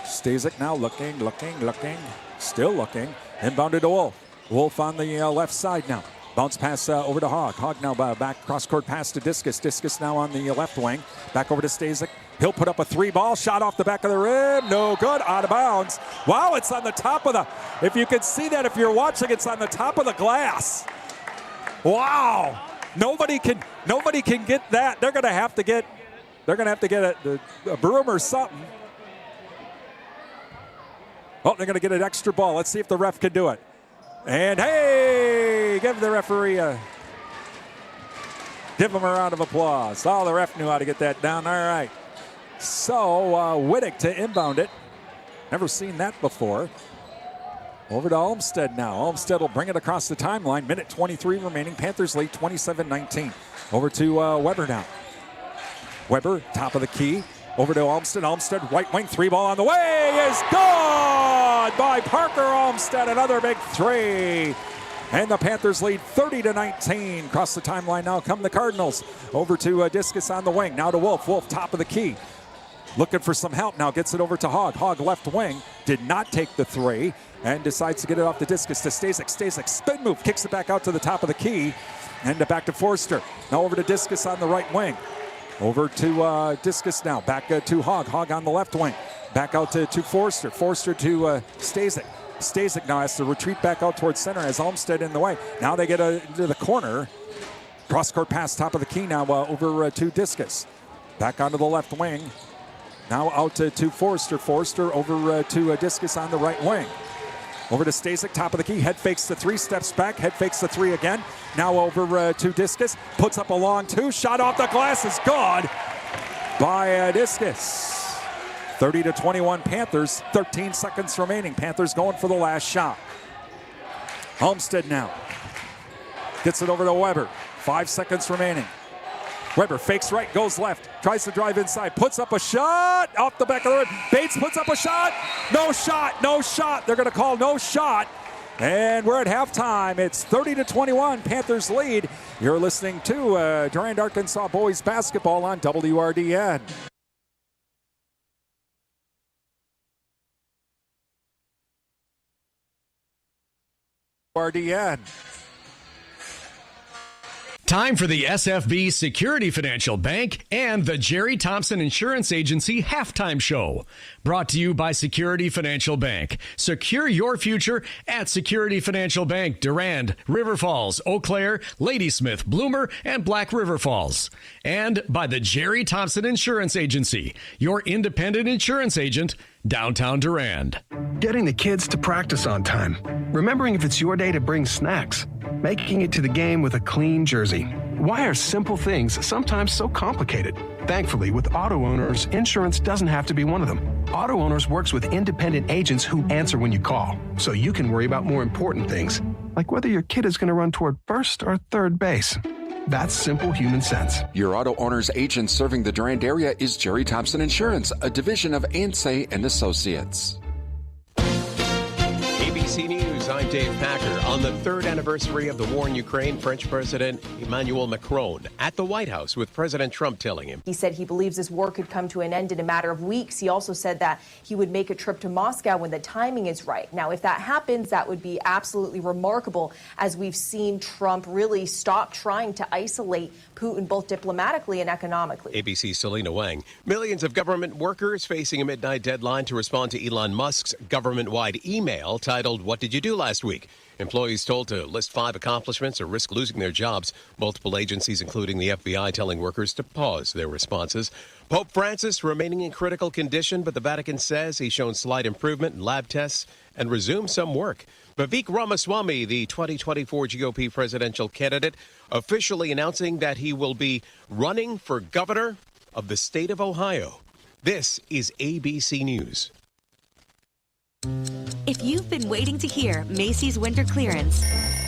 Stasic now looking, still looking. Inbounded to Wolf. Wolf on the left side now. Bounce pass over to Hogg. Hogg now back cross-court pass to Discus. Discus now on the left wing. Back over to Stasic. He'll put up a 3-ball. Shot off the back of the rim. No good. Out of bounds. Wow, it's on the top of the... If you can see that if you're watching, it's on the top of the glass. Wow. Nobody can get that. They're going to have to get a broom or something. Oh, they're going to get an extra ball. Let's see if the ref can do it. And hey, give the referee give him a round of applause. Oh, the ref knew how to get that down. All right. So Wittig to inbound it. Never seen that before. Over to Olmstead now. Olmstead will bring it across the timeline. Minute 23 remaining. Panthers lead 27-19. Over to Weber now. Weber, top of the key. Over to Olmstead. Olmstead, right wing, 3-ball on the way is gone by Parker Olmstead. Another big 3. And the Panthers lead 30-19. Across the timeline now come the Cardinals. Over to Discus on the wing. Now to Wolf. Wolf, top of the key. Looking for some help now. Gets it over to Hogg. Hogg left wing. Did not take the 3. And decides to get it off the Discus to Stasic. Stasic, spin move. Kicks it back out to the top of the key. And back to Forster. Now over to Discus on the right wing. Over to Discus now. Back to Hogg. Hogg on the left wing. Back out to Forster. Forster to Stasic. Stasic now has to retreat back out towards center as Olmstead in the way. Now they get into the corner. Cross-court pass, top of the key now over to Discus. Back onto the left wing. Now out to Forster. Forster over to Discus on the right wing. Over to Stasic, top of the key. Head fakes the three, steps back. Head fakes the three again. Now over to Discus. Puts up a long two. Shot off the glass is good by Discus. 30-21 Panthers. 13 seconds remaining. Panthers going for the last shot. Homestead now. Gets it over to Weber. 5 seconds remaining. Weber fakes right, goes left, tries to drive inside, puts up a shot off the back of the rim. Bates puts up a shot. No shot, no shot. They're going to call no shot. And we're at halftime. It's 30-21, Panthers lead. You're listening to Durand-Arkansaw boys basketball on WRDN. WRDN. Time for the SFB Security Financial Bank and the Jerry Thompson Insurance Agency Halftime Show. Brought to you by Security Financial Bank. Secure your future at Security Financial Bank, Durand, River Falls, Eau Claire, Ladysmith, Bloomer, and Black River Falls. And by the Jerry Thompson Insurance Agency, your independent insurance agent, downtown Durand. Getting the kids to practice on time. Remembering if it's your day to bring snacks. Making it to the game with a clean jersey. Why are simple things sometimes so complicated? Thankfully, with Auto Owners, insurance doesn't have to be one of them. Auto Owners works with independent agents who answer when you call, so you can worry about more important things, like whether your kid is going to run toward first or third base. That's simple human sense. Your Auto Owners agent serving the Durand area is Jerry Thompson Insurance, a division of Ansay and Associates. ABC News, I'm Dave Packer. On the third anniversary of the war in Ukraine, French President Emmanuel Macron at the White House with President Trump telling him. He said he believes this war could come to an end in a matter of weeks. He also said that he would make a trip to Moscow when the timing is right. Now, if that happens, that would be absolutely remarkable, as we've seen Trump really stop trying to isolate Putin both diplomatically and economically. ABC's Selena Wang. Millions of government workers facing a midnight deadline to respond to Elon Musk's government-wide email titled, "What did you do last week?" Employees told to list 5 accomplishments or risk losing their jobs. Multiple agencies, including the FBI, telling workers to pause their responses. Pope Francis remaining in critical condition, but the Vatican says he's shown slight improvement in lab tests and resumed some work. Vivek Ramaswamy, the 2024 GOP presidential candidate, officially announcing that he will be running for governor of the state of Ohio. This is ABC News. If you've been waiting to hear Macy's winter clearance,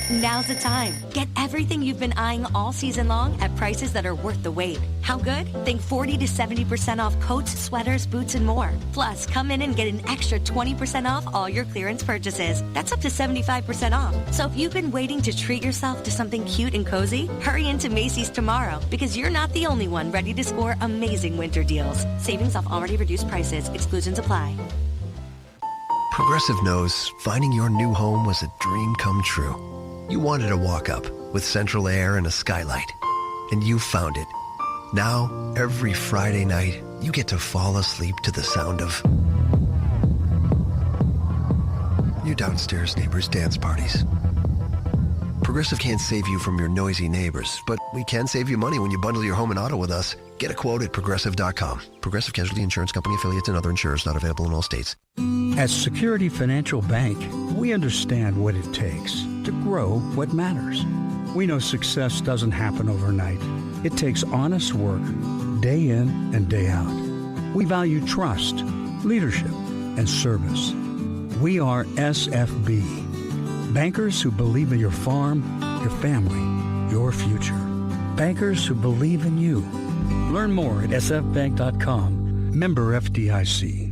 now's the time. Get everything you've been eyeing all season long at prices that are worth the wait. How good? Think 40 to 70% off coats, sweaters, boots, and more. Plus, come in and get an extra 20% off all your clearance purchases. That's up to 75% off. So if you've been waiting to treat yourself to something cute and cozy, hurry into Macy's tomorrow, because you're not the only one ready to score amazing winter deals. Savings off already reduced prices. Exclusions apply. Progressive knows finding your new home was a dream come true. You wanted a walk-up with central air and a skylight, and you found it. Now, every Friday night, you get to fall asleep to the sound of your downstairs neighbors' dance parties. Progressive can't save you from your noisy neighbors, but we can save you money when you bundle your home and auto with us. Get a quote at Progressive.com. Progressive Casualty Insurance Company, affiliates, and other insurers not available in all states. At Security Financial Bank, we understand what it takes to grow what matters. We know success doesn't happen overnight. It takes honest work, day in and day out. We value trust, leadership, and service. We are SFB. Bankers who believe in your farm, your family, your future. Bankers who believe in you. Learn more at sfbank.com. Member FDIC.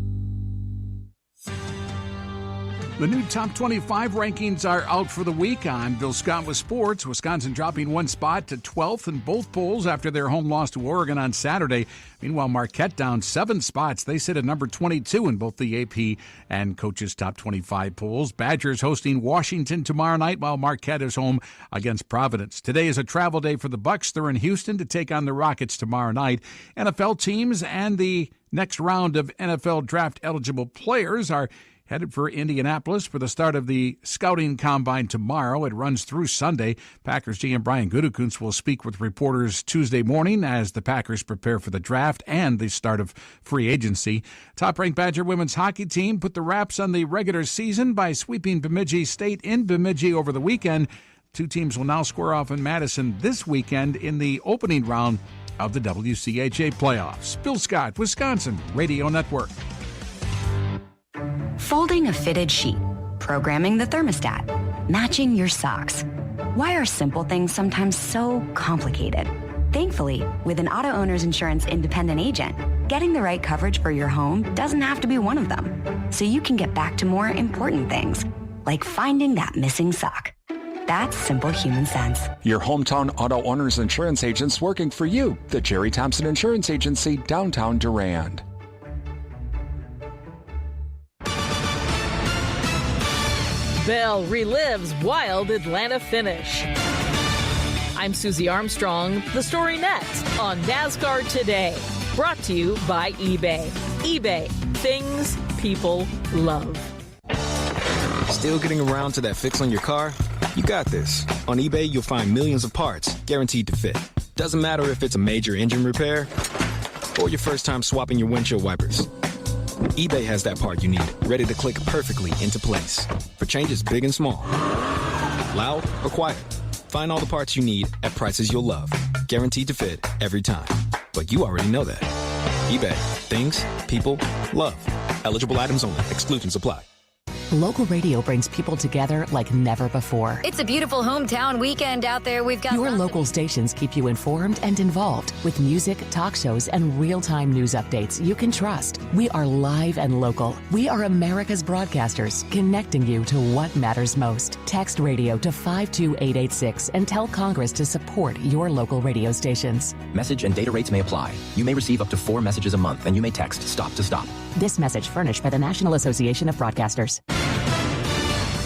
The new top 25 rankings are out for the week. I'm Bill Scott with sports. Wisconsin dropping 1 spot to 12th in both polls after their home loss to Oregon on Saturday. Meanwhile, Marquette down 7 spots. They sit at number 22 in both the AP and Coaches Top 25 polls. Badgers hosting Washington tomorrow night, while Marquette is home against Providence. Today is a travel day for the Bucks. They're in Houston to take on the Rockets tomorrow night. NFL teams and the next round of NFL draft-eligible players are headed for Indianapolis for the start of the scouting combine tomorrow. It runs through Sunday. Packers GM Brian Gutekunst will speak with reporters Tuesday morning as the Packers prepare for the draft and the start of free agency. Top-ranked Badger women's hockey team put the wraps on the regular season by sweeping Bemidji State in Bemidji over the weekend. Two teams will now square off in Madison this weekend in the opening round of the WCHA playoffs. Bill Scott, Wisconsin Radio Network. Folding a fitted sheet, programming the thermostat, matching your socks. Why are simple things sometimes so complicated? Thankfully, with an auto owner's insurance independent agent, getting the right coverage for your home doesn't have to be one of them. So you can get back to more important things, like finding that missing sock. That's simple human sense. Your hometown auto owner's insurance agents working for you. The Jerry Thompson Insurance Agency, downtown Durand. Bell relives wild Atlanta finish. I'm Susie Armstrong. The story next on NASCAR Today. Brought to you by eBay. eBay. Things people love. Still getting around to that fix on your car? You got this. On eBay, you'll find millions of parts guaranteed to fit. Doesn't matter if it's a major engine repair or your first time swapping your windshield wipers. eBay has that part you need, ready to click perfectly into place for changes big and small. Loud or quiet, find all the parts you need at prices you'll love, guaranteed to fit every time. But you already know that. eBay. Things people love. Eligible items only. Exclusions apply. Local radio brings people together like never before. It's a beautiful hometown weekend out there. We've got your local stations keep you informed and involved with music, talk shows, and real-time news updates you can trust. We are live and local. We are America's broadcasters, connecting you to what matters most. Text radio to 52886 and tell Congress to support your local radio stations. Message and data rates may apply. You may receive up to 4 messages a month, and you may text STOP to STOP. This message furnished by the National Association of Broadcasters.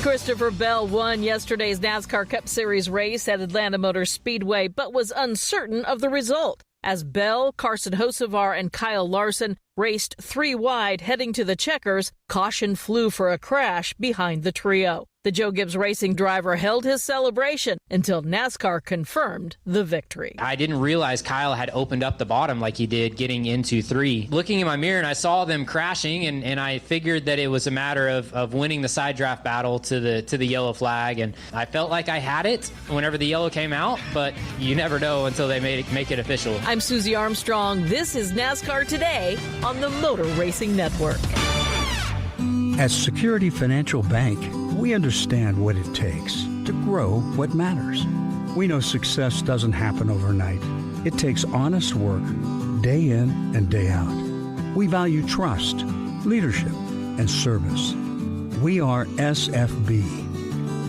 Christopher Bell won yesterday's NASCAR Cup Series race at Atlanta Motor Speedway, but was uncertain of the result. As Bell, Carson Hocevar, and Kyle Larson raced 3 wide heading to the checkers, caution flew for a crash behind the trio. The Joe Gibbs Racing driver held his celebration until NASCAR confirmed the victory. I didn't realize Kyle had opened up the bottom like he did getting into 3. Looking in my mirror, and I saw them crashing, and I figured that it was a matter of winning the side draft battle to the yellow flag, and I felt like I had it whenever the yellow came out, but you never know until they make it official. I'm Susie Armstrong. This is NASCAR Today on the Motor Racing Network. At Security Financial Bank, we understand what it takes to grow what matters. We know success doesn't happen overnight. It takes honest work, day in and day out. We value trust, leadership, and service. We are SFB,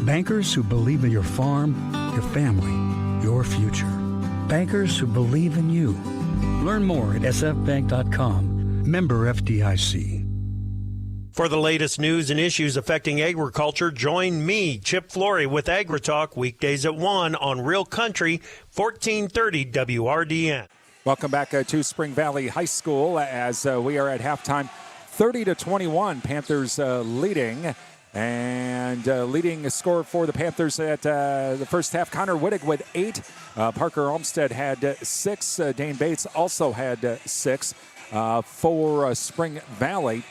bankers who believe in your farm, your family, your future. Bankers who believe in you. Learn more at sfbank.com. Member FDIC. For the latest news and issues affecting agriculture, join me, Chip Flory, with AgriTalk weekdays at 1 on Real Country, 1430 WRDN. Welcome back to Spring Valley High School as we are at halftime. 30-21, Panthers leading. And leading scorer for the Panthers at the first half, Connor Wittig with 8. Parker Olmstead had 6. Dane Bates also had 6 for Spring Valley.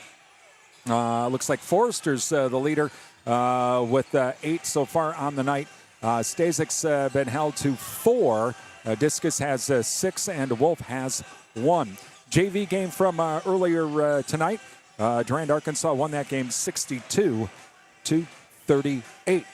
Looks like Forrester's the leader with 8 so far on the night. Stazik's been held to 4. Discus has 6 and Wolf has 1. JV game from earlier tonight. Durand-Arkansaw won that game 62-38.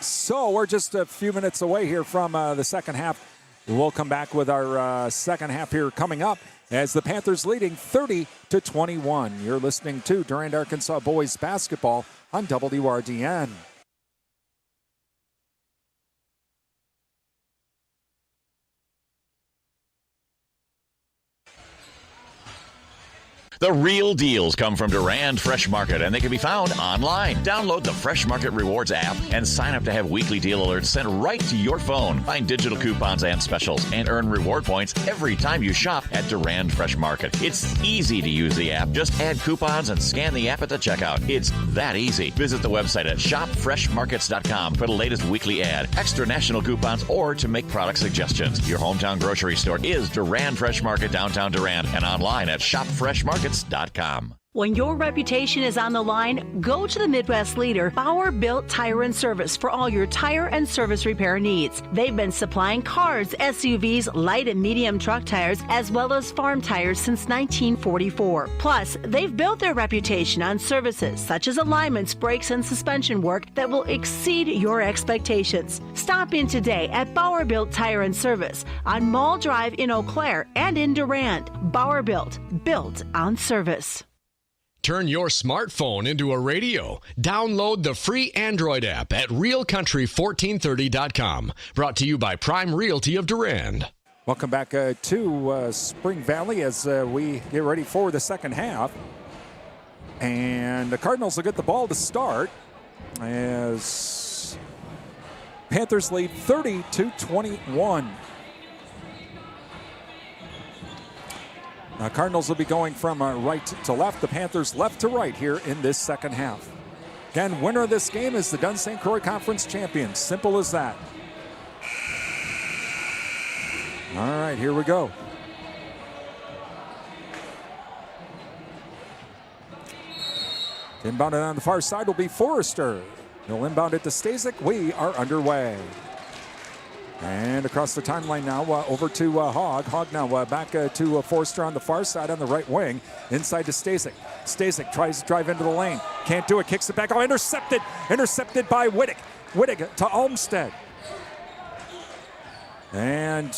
So we're just a few minutes away here from the second half. We'll come back with our second half here coming up as the Panthers leading 30-21. You're listening to Durand-Arkansaw boys basketball on WRDN. The real deals come from Durand Fresh Market, and they can be found online. Download the Fresh Market Rewards app and sign up to have weekly deal alerts sent right to your phone. Find digital coupons and specials and earn reward points every time you shop at Durand Fresh Market. It's easy to use the app. Just add coupons and scan the app at the checkout. It's that easy. Visit the website at shopfreshmarkets.com for the latest weekly ad, extra national coupons, or to make product suggestions. Your hometown grocery store is Durand Fresh Market, downtown Durand, and online at shopfreshmarkets.com. When your reputation is on the line, go to the Midwest leader, Bauer Built Tire and Service, for all your tire and service repair needs. They've been supplying cars, SUVs, light and medium truck tires, as well as farm tires since 1944. Plus, they've built their reputation on services such as alignments, brakes, and suspension work that will exceed your expectations. Stop in today at Bauer Built Tire and Service on Mall Drive in Eau Claire and in Durand. Bauer Built on service. Turn your smartphone into a radio. Download the free Android app at realcountry1430.com. Brought to you by Prime Realty of Durand. Welcome back to Spring Valley as we get ready for the second half. And the Cardinals will get the ball to start as Panthers lead 30-21. Cardinals will be going from right to left, the Panthers left to right here in this second half. Again, winner of this game is the Dunn St. Croix Conference champion. Simple as that. All right, here we go. Inbounded on the far side will be Forrester. He'll inbound it to Stasic. We are underway. And across the timeline now, over to Hogg. Hogg now back to Forrester on the far side on the right wing. Inside to Stasic. Stasic tries to drive into the lane. Can't do it. Kicks it back. Oh, intercepted. Intercepted by Wittig. Wittig to Olmstead. And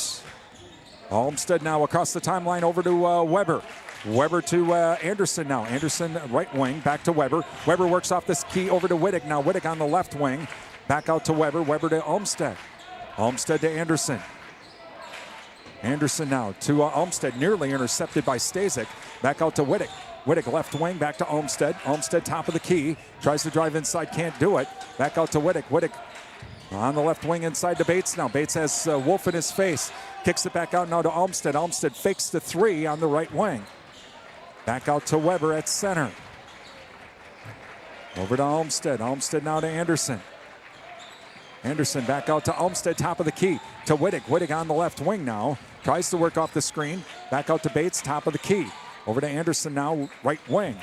Olmstead now across the timeline over to Weber. Weber to Anderson now. Anderson right wing. Back to Weber. Weber works off this key over to Wittig. Now Wittig on the left wing. Back out to Weber. Weber to Olmstead. Olmstead to Anderson. Anderson now to Olmstead, nearly intercepted by Stasic. Back out to Wittig. Wittig left wing, back to Olmstead. Olmstead top of the key. Tries to drive inside, can't do it. Back out to Wittig. Wittig on the left wing inside to Bates now. Bates has Wolf in his face. Kicks it back out now to Olmstead. Olmstead fakes the three on the right wing. Back out to Weber at center. Over to Olmstead. Olmstead now to Anderson. Anderson back out to Olmstead, top of the key. To Wittig. Wittig on the left wing now. Tries to work off the screen. Back out to Bates, top of the key. Over to Anderson now, right wing.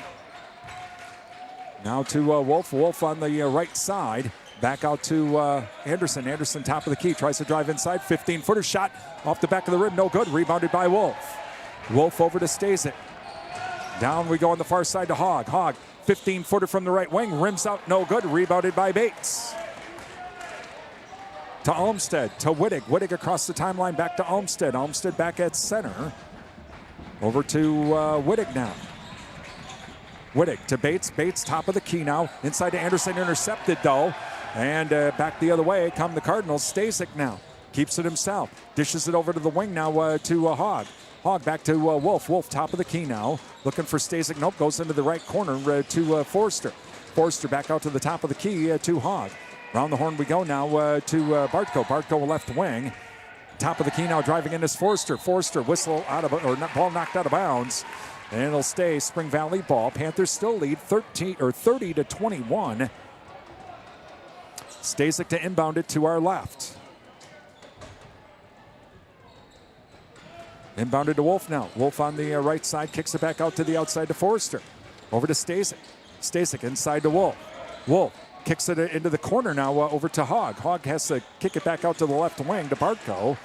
Now to Wolf. Wolf on the right side. Back out to Anderson. Anderson, top of the key. Tries to drive inside. 15-footer shot off the back of the rim. No good. Rebounded by Wolf. Wolf over to Stasic. Down we go on the far side to Hogg. Hogg, 15-footer from the right wing. Rims out. No good. Rebounded by Bates. To Olmstead, to Wittig. Wittig across the timeline, back to Olmstead. Olmstead back at center. Over to Wittig now. Wittig to Bates. Bates top of the key now. Inside to Anderson, intercepted though. And back the other way come the Cardinals. Stasic now. Keeps it himself. Dishes it over to the wing now to Hogg. Hogg back to Wolf. Wolf top of the key now. Looking for Stasic. Nope, goes into the right corner to Forrester. Forrester back out to the top of the key to Hogg. Around the horn we go now to Bartko. Bartko left wing. Top of the key now driving in is Forrester. Forrester whistle out of, or ball knocked out of bounds. And it'll stay Spring Valley ball. Panthers still lead 30-21. Stasic to inbound it to our left. Inbounded to Wolf now. Wolf on the right side, kicks it back out to the outside to Forrester. Over to Stasic. Stasic inside to Wolf. Wolf kicks it into the corner now over to Hogg. Hogg has to kick it back out to the left wing to Bartko.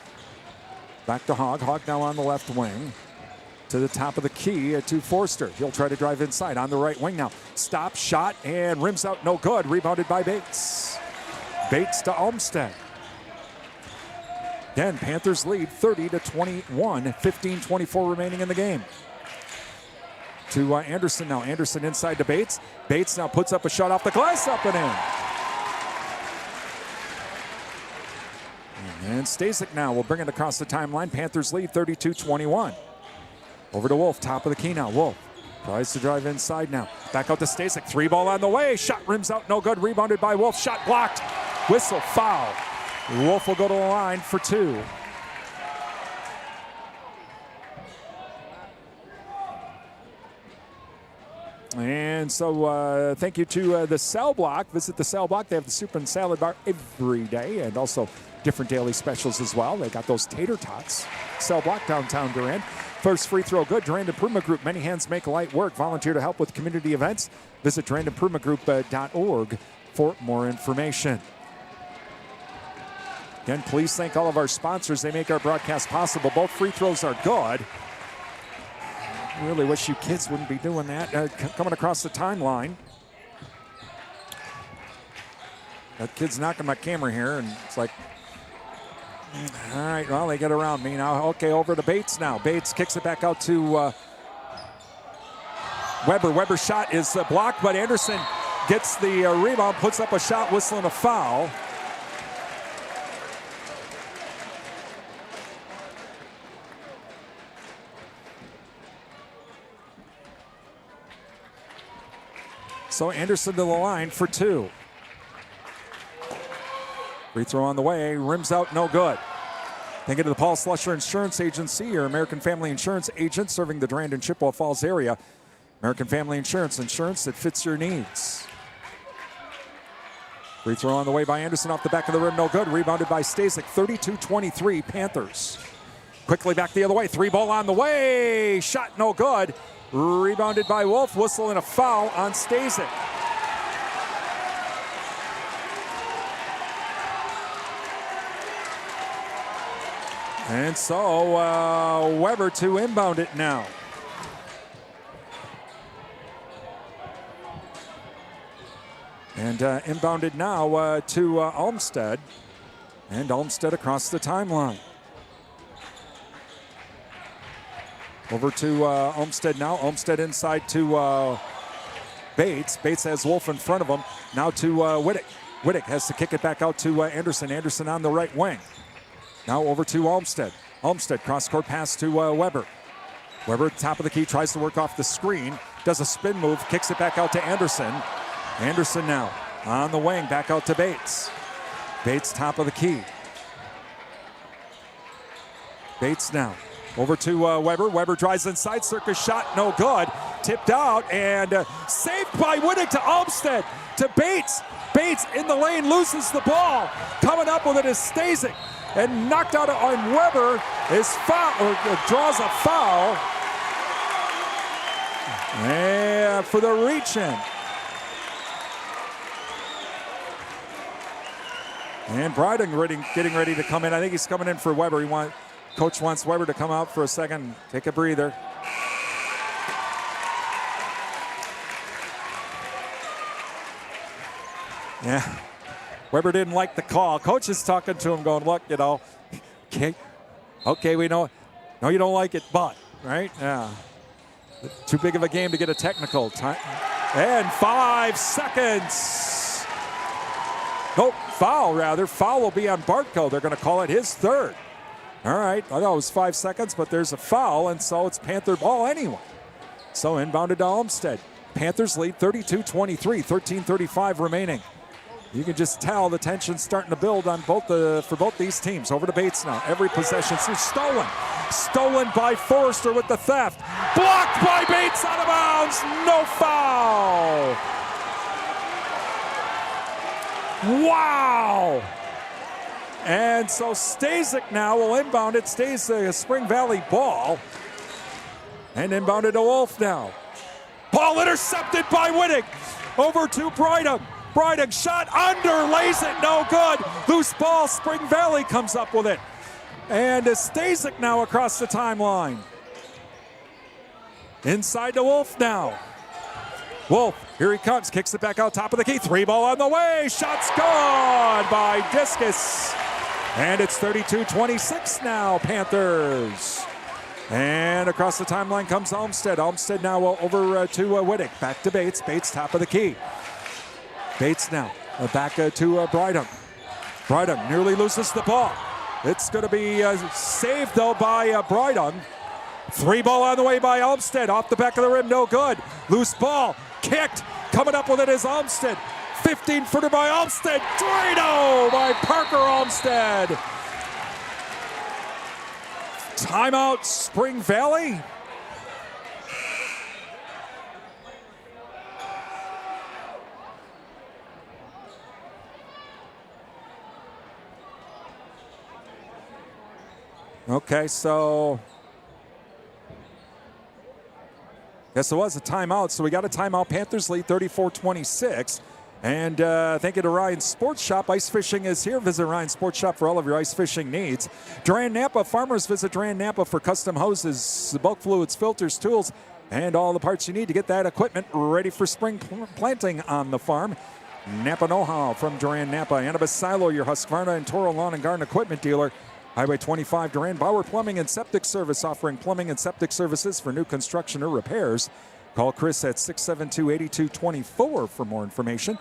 Back to Hogg. Hogg now on the left wing. To the top of the key to Forster. He'll try to drive inside on the right wing now. Stop, shot, and rims out, no good. Rebounded by Bates. Bates to Olmstead. Again, Panthers lead 30-21. 15:24 remaining in the game. To Anderson now. Anderson inside to Bates. Bates now puts up a shot off the glass, up and in. And Stasic now will bring it across the timeline. Panthers lead 32-21. Over to Wolf, top of the key now. Wolf Tries to drive inside now. Back out to Stasek. 3 ball on the way. Shot rims out, no good. Rebounded by Wolf. Shot blocked. Whistle, foul. Wolf will go to the line for 2. And so thank you to the Cell Block. Visit the Cell Block. They have the soup and salad bar every day and also different daily specials as well. They got those tater tots. Cell Block, downtown Durand. First free throw good. Durand Improvement Group. Many hands make light work. Volunteer to help with community events. Visit durandimprovementgroup.org for more information. Again, please thank all of our sponsors. They make our broadcast possible. Both free throws are good. I really wish you kids wouldn't be doing that. Coming across the timeline. That kid's knocking my camera here, and it's like, all right, well, they get around me now. Okay, over to Bates now. Bates kicks it back out to Weber. Weber's shot is blocked, but Anderson gets the rebound, puts up a shot, whistling a foul. So Anderson to the line for 2. Free throw on the way, rims out, no good. Thank you to the Paul Slusher Insurance Agency, your American Family Insurance agent serving the Durand and Chippewa Falls area. American Family Insurance that fits your needs. Free throw on the way by Anderson off the back of the rim, no good. Rebounded by Stasek, 32-23 Panthers. Quickly back the other way, 3 ball on the way, shot no good. Rebounded by Wolf, whistle and a foul on Stasek. And so Weber to inbound it now. And inbounded now to Olmsted. And Olmsted across the timeline. Over to Olmsted now. Olmsted inside to Bates. Bates has Wolf in front of him. Now to Wittick. Wittick has to kick it back out to Anderson. Anderson on the right wing. Now over to Olmsted. Olmsted cross-court pass to Weber. Weber, top of the key, tries to work off the screen. Does a spin move, kicks it back out to Anderson. Anderson now on the wing, back out to Bates. Bates, top of the key. Bates now. Over to Weber. Weber drives inside. Circus shot, no good. Tipped out and saved by Wittick to Olmsted. To Bates. Bates in the lane, loses the ball. Coming up with it is Stasek. And knocked out on Weber. Is foul, or draws a foul. And for the reach-in. And Bryden getting ready to come in. I think he's coming in for Weber. Coach wants Weber to come out for a second, take a breather. Yeah, Weber didn't like the call. Coach is talking to him going, look, okay, we know. No, you don't like it, but, right? Yeah. Too big of a game to get a technical. And 5 seconds. Nope, foul rather. Foul will be on Bartko. They're going to call it his 3rd. All right, I thought it was 5 seconds, but there's a foul, and so it's Panther ball anyway. So inbounded to Olmsted. Panthers lead 32-23, 13:35 remaining. You can just tell the tension's starting to build on for both these teams. Over to Bates now. Every possession stolen. Stolen by Forrester with the theft. Blocked by Bates, out of bounds. No foul. Wow. And so Stasek now will inbound it. Stays the Spring Valley ball. And inbounded to Wolf now. Ball intercepted by Wittick. Over to Bryden. Bryden shot under, lays it, no good. Loose ball, Spring Valley comes up with it. And Stasek now across the timeline. Inside to Wolf now. Wolf, here he comes, kicks it back out, top of the key. 3 ball on the way, shot's gone by Discus. And it's 32-26 now, Panthers. And across the timeline comes Olmsted. Olmsted now over to Wittick. Back to Bates. Bates, top of the key. Bates now back to Bryden. Bryden nearly loses the ball. It's going to be saved, though, by Bryden. Three ball on the way by Olmsted. Off the back of the rim, no good. Loose ball, kicked. Coming up with it is Olmsted. 15-footer by Olmsted. 3-0 by Parker Olmsted. Timeout, Spring Valley. Okay, so guess it was a timeout. So we got a timeout. Panthers lead 34-26. And thank you to Ryan Sports Shop. Ice fishing is here. Visit Ryan Sports Shop for all of your ice fishing needs. Durand-Napa farmers, visit Durand-Napa for custom hoses, bulk fluids, filters, tools, and all the parts you need to get that equipment ready for spring planting on the farm. Napa know-how from Durand-Napa. Annabis Silo, your Husqvarna and Toro lawn and garden equipment dealer. Highway 25 Durand. Bauer Plumbing and Septic Service, offering plumbing and septic services for new construction or repairs. Call Chris at 672-8224 for more information.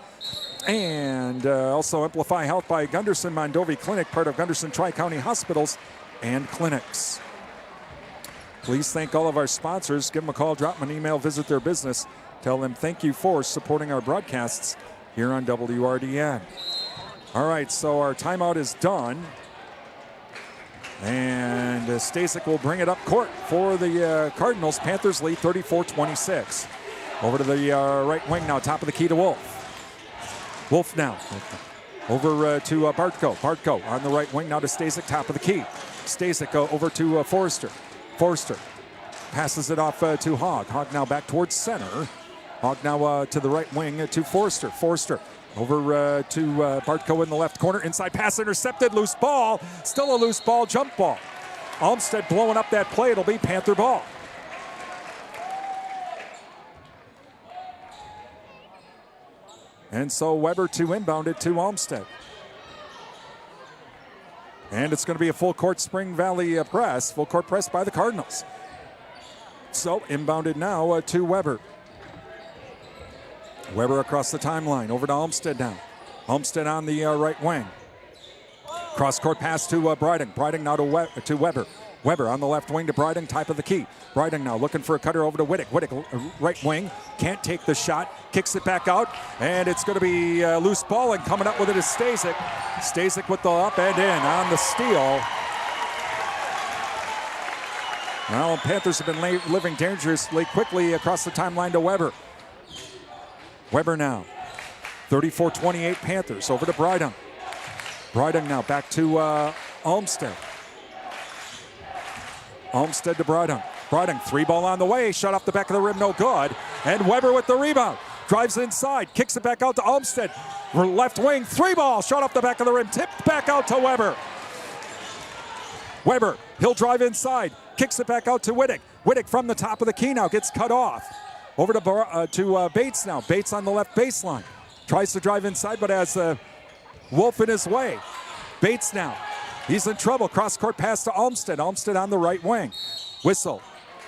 And also Amplify Health by Gunderson Mondovi Clinic, part of Gunderson Tri-County Hospitals and Clinics. Please thank all of our sponsors. Give them a call, drop them an email, visit their business. Tell them thank you for supporting our broadcasts here on WRDN. All right, so our timeout is done. And Stasek will bring it up court for the Cardinals. Panthers lead 34-26. Over to the right wing now, top of the key to Wolf. Wolf now. Over to Bartko. Bartko on the right wing now to Stasek, top of the key. Stasek over to Forrester. Forrester passes it off to Hogg. Hogg now back towards center. Hogg now to the right wing to Forrester. Forrester over to Bartko in the left corner. Inside pass intercepted. Loose ball. Still a loose ball. Jump ball. Olmsted blowing up that play. It'll be Panther ball. And so Weber to inbound it to Olmsted. And it's going to be a full court Spring Valley press. Full court press by the Cardinals. So inbounded now to Weber. Weber across the timeline, over to Olmsted now. Olmsted on the right wing. Cross-court pass to Briding. Briding now to Weber. Weber on the left wing to Briding, top of the key. Briding now looking for a cutter over to Wittick. Wittick, right wing, can't take the shot, kicks it back out, and it's going to be loose ball, and coming up with it is Stasek. Stasek with the up and in on the steal. Well, Panthers have been living dangerously quickly across the timeline to Weber. Weber now, 34-28 Panthers, over to Briding. Briding now back to Olmsted. Olmsted to Briding. Briding, three ball on the way, shot off the back of the rim, no good. And Weber with the rebound, drives inside, kicks it back out to Olmsted. Left wing, three ball, shot off the back of the rim, tipped back out to Weber. Weber, he'll drive inside, kicks it back out to Wittick. Wittick from the top of the key now, gets cut off. Over to Bates now. Bates on the left baseline. Tries to drive inside, but has Wolf in his way. Bates now. He's in trouble. Cross-court pass to Olmsted. Olmsted on the right wing. Whistle.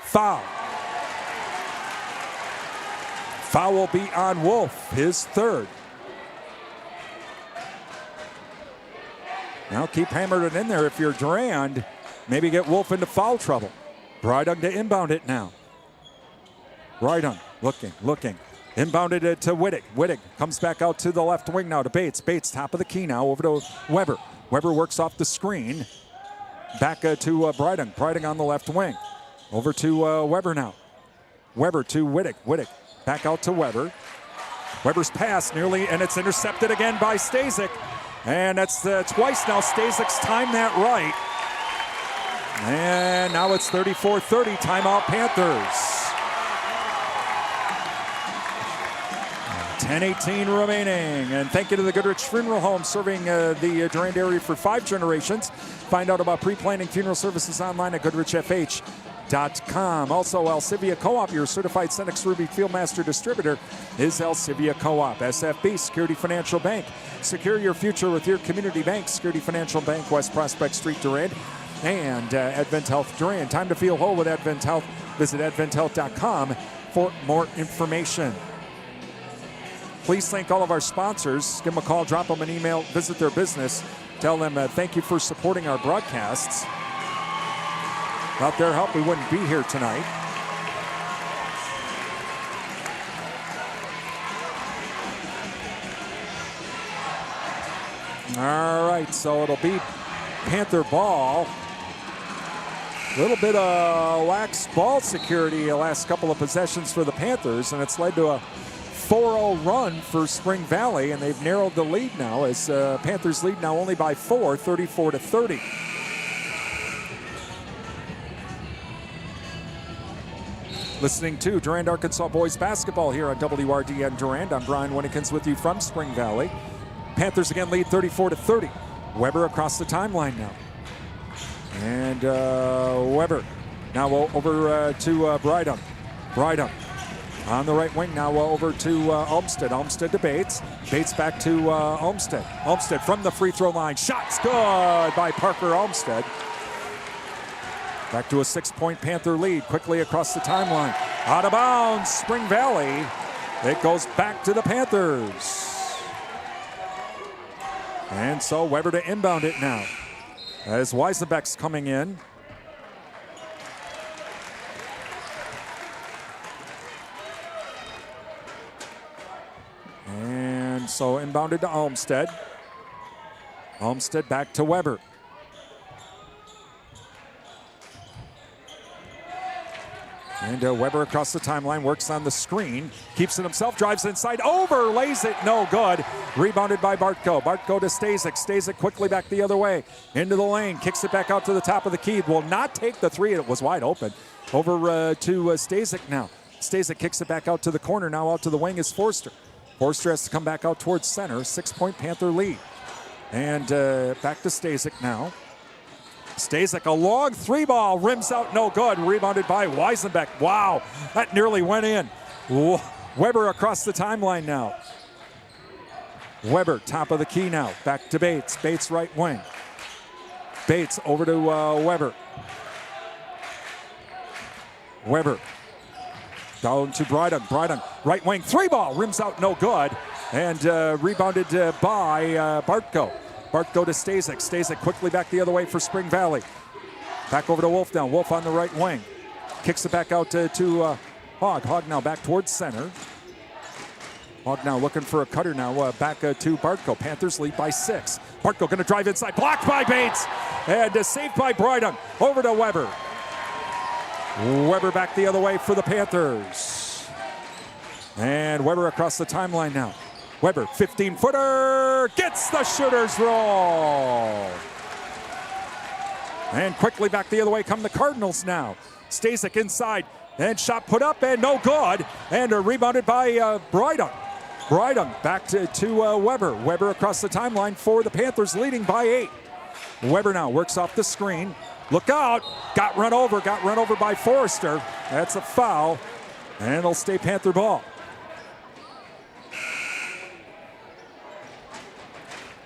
Foul. Foul will be on Wolf, his third. Now keep hammering it in there if you're Durand. Maybe get Wolf into foul trouble. Bridung to inbound it now. Bridung looking. Inbounded it to Wittick. Wittick comes back out to the left wing now to Bates. Bates, top of the key now, over to Weber. Weber works off the screen. Back to Bridung. Bridung on the left wing. Over to Weber now. Weber to Wittick. Wittick back out to Weber. Weber's pass nearly, and it's intercepted again by Stasek. And that's twice now Stasek's timed that right. And now it's 34-30, timeout Panthers. 10:18 remaining. And thank you to the Goodrich Funeral Home, serving the Durand area for 5 generations. Find out about pre-planning funeral services online at goodrichfh.com. Also, Alcivia Co-op, your certified Cenex Ruby Fieldmaster distributor, is Alcivia Co-op. SFB, Security Financial Bank. Secure your future with your community bank. Security Financial Bank, West Prospect Street, Durand. And Advent Health Durand. Time to feel whole with Advent Health. Visit adventhealth.com for more information. Please thank all of our sponsors. Give them a call, drop them an email, visit their business. Tell them thank you for supporting our broadcasts. Without their help, we wouldn't be here tonight. All right, so it'll be Panther ball. A little bit of lax ball security the last couple of possessions for the Panthers, and it's led to a 4-0 run for Spring Valley, and they've narrowed the lead now as Panthers lead now only by 4, 34-30. Listening to Durand-Arkansaw boys basketball here on WRDN Durand. I'm Brian Winnekins with you from Spring Valley. Panthers again lead 34-30. Weber across the timeline now. And Weber now over to Brydon. Brydon on the right wing now over to Olmsted. Olmsted to Bates. Bates back to Olmsted. Olmsted from the free throw line. Shots good by Parker Olmsted. Back to a 6-point Panther lead. Quickly across the timeline. Out of bounds, Spring Valley. It goes back to the Panthers. And so Weber to inbound it now. As Weisenbeck's coming in. And so inbounded to Olmsted. Olmsted back to Weber. And Weber across the timeline, works on the screen, keeps it himself, drives inside, overlays it, no good. Rebounded by Bartko. Bartko to Stasic. Stasic quickly back the other way, into the lane, kicks it back out to the top of the key. Will not take the three, it was wide open. Over to Stasic now. Stasic kicks it back out to the corner, now out to the wing is Forster. Forster has to come back out towards center, 6-point Panther lead. And back to Stasic now. Stasic, a long three ball, rims out, no good. Rebounded by Weisenbeck. Wow, that nearly went in. Weber across the timeline now. Weber, top of the key now. Back to Bates. Bates right wing. Bates over to Weber. Weber down to Brydon. Brydon, right wing, three ball, rims out, no good. And rebounded by Bartko. Bartko to Stasic. Stasic quickly back the other way for Spring Valley. Back over to Wolf now. Wolf on the right wing. Kicks it back out to Hogg. Hogg now back towards center. Hogg now looking for a cutter now. Back to Bartko. Panthers lead by 6. Bartko going to drive inside. Blocked by Bates. And saved by Brydon. Over to Weber. Weber back the other way for the Panthers. And Weber across the timeline now. Weber, 15-footer, gets the shooter's roll. And quickly back the other way come the Cardinals now. Stasic inside, and shot put up, and no good. And rebounded by Brydon. Brydon back to Weber. Weber across the timeline for the Panthers, leading by 8. Weber now works off the screen. Look out, got run over by Forrester. That's a foul, and it'll stay Panther ball.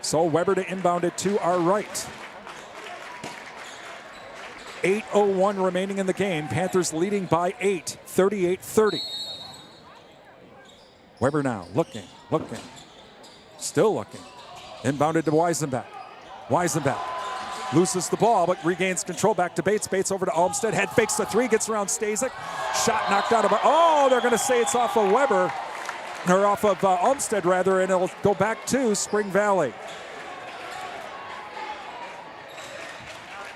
So Weber to inbound it to our right. 8:01 remaining in the game. Panthers leading by 8, 38-30. Weber now looking, still looking. Inbounded to Weisenbeck. Weisenbeck loses the ball, but regains control back to Bates. Bates over to Olmsted. Head fakes the three, gets around Stasic. Shot knocked out of it. Oh, they're going to say it's off of Weber. Or off of Olmsted, rather, and it'll go back to Spring Valley.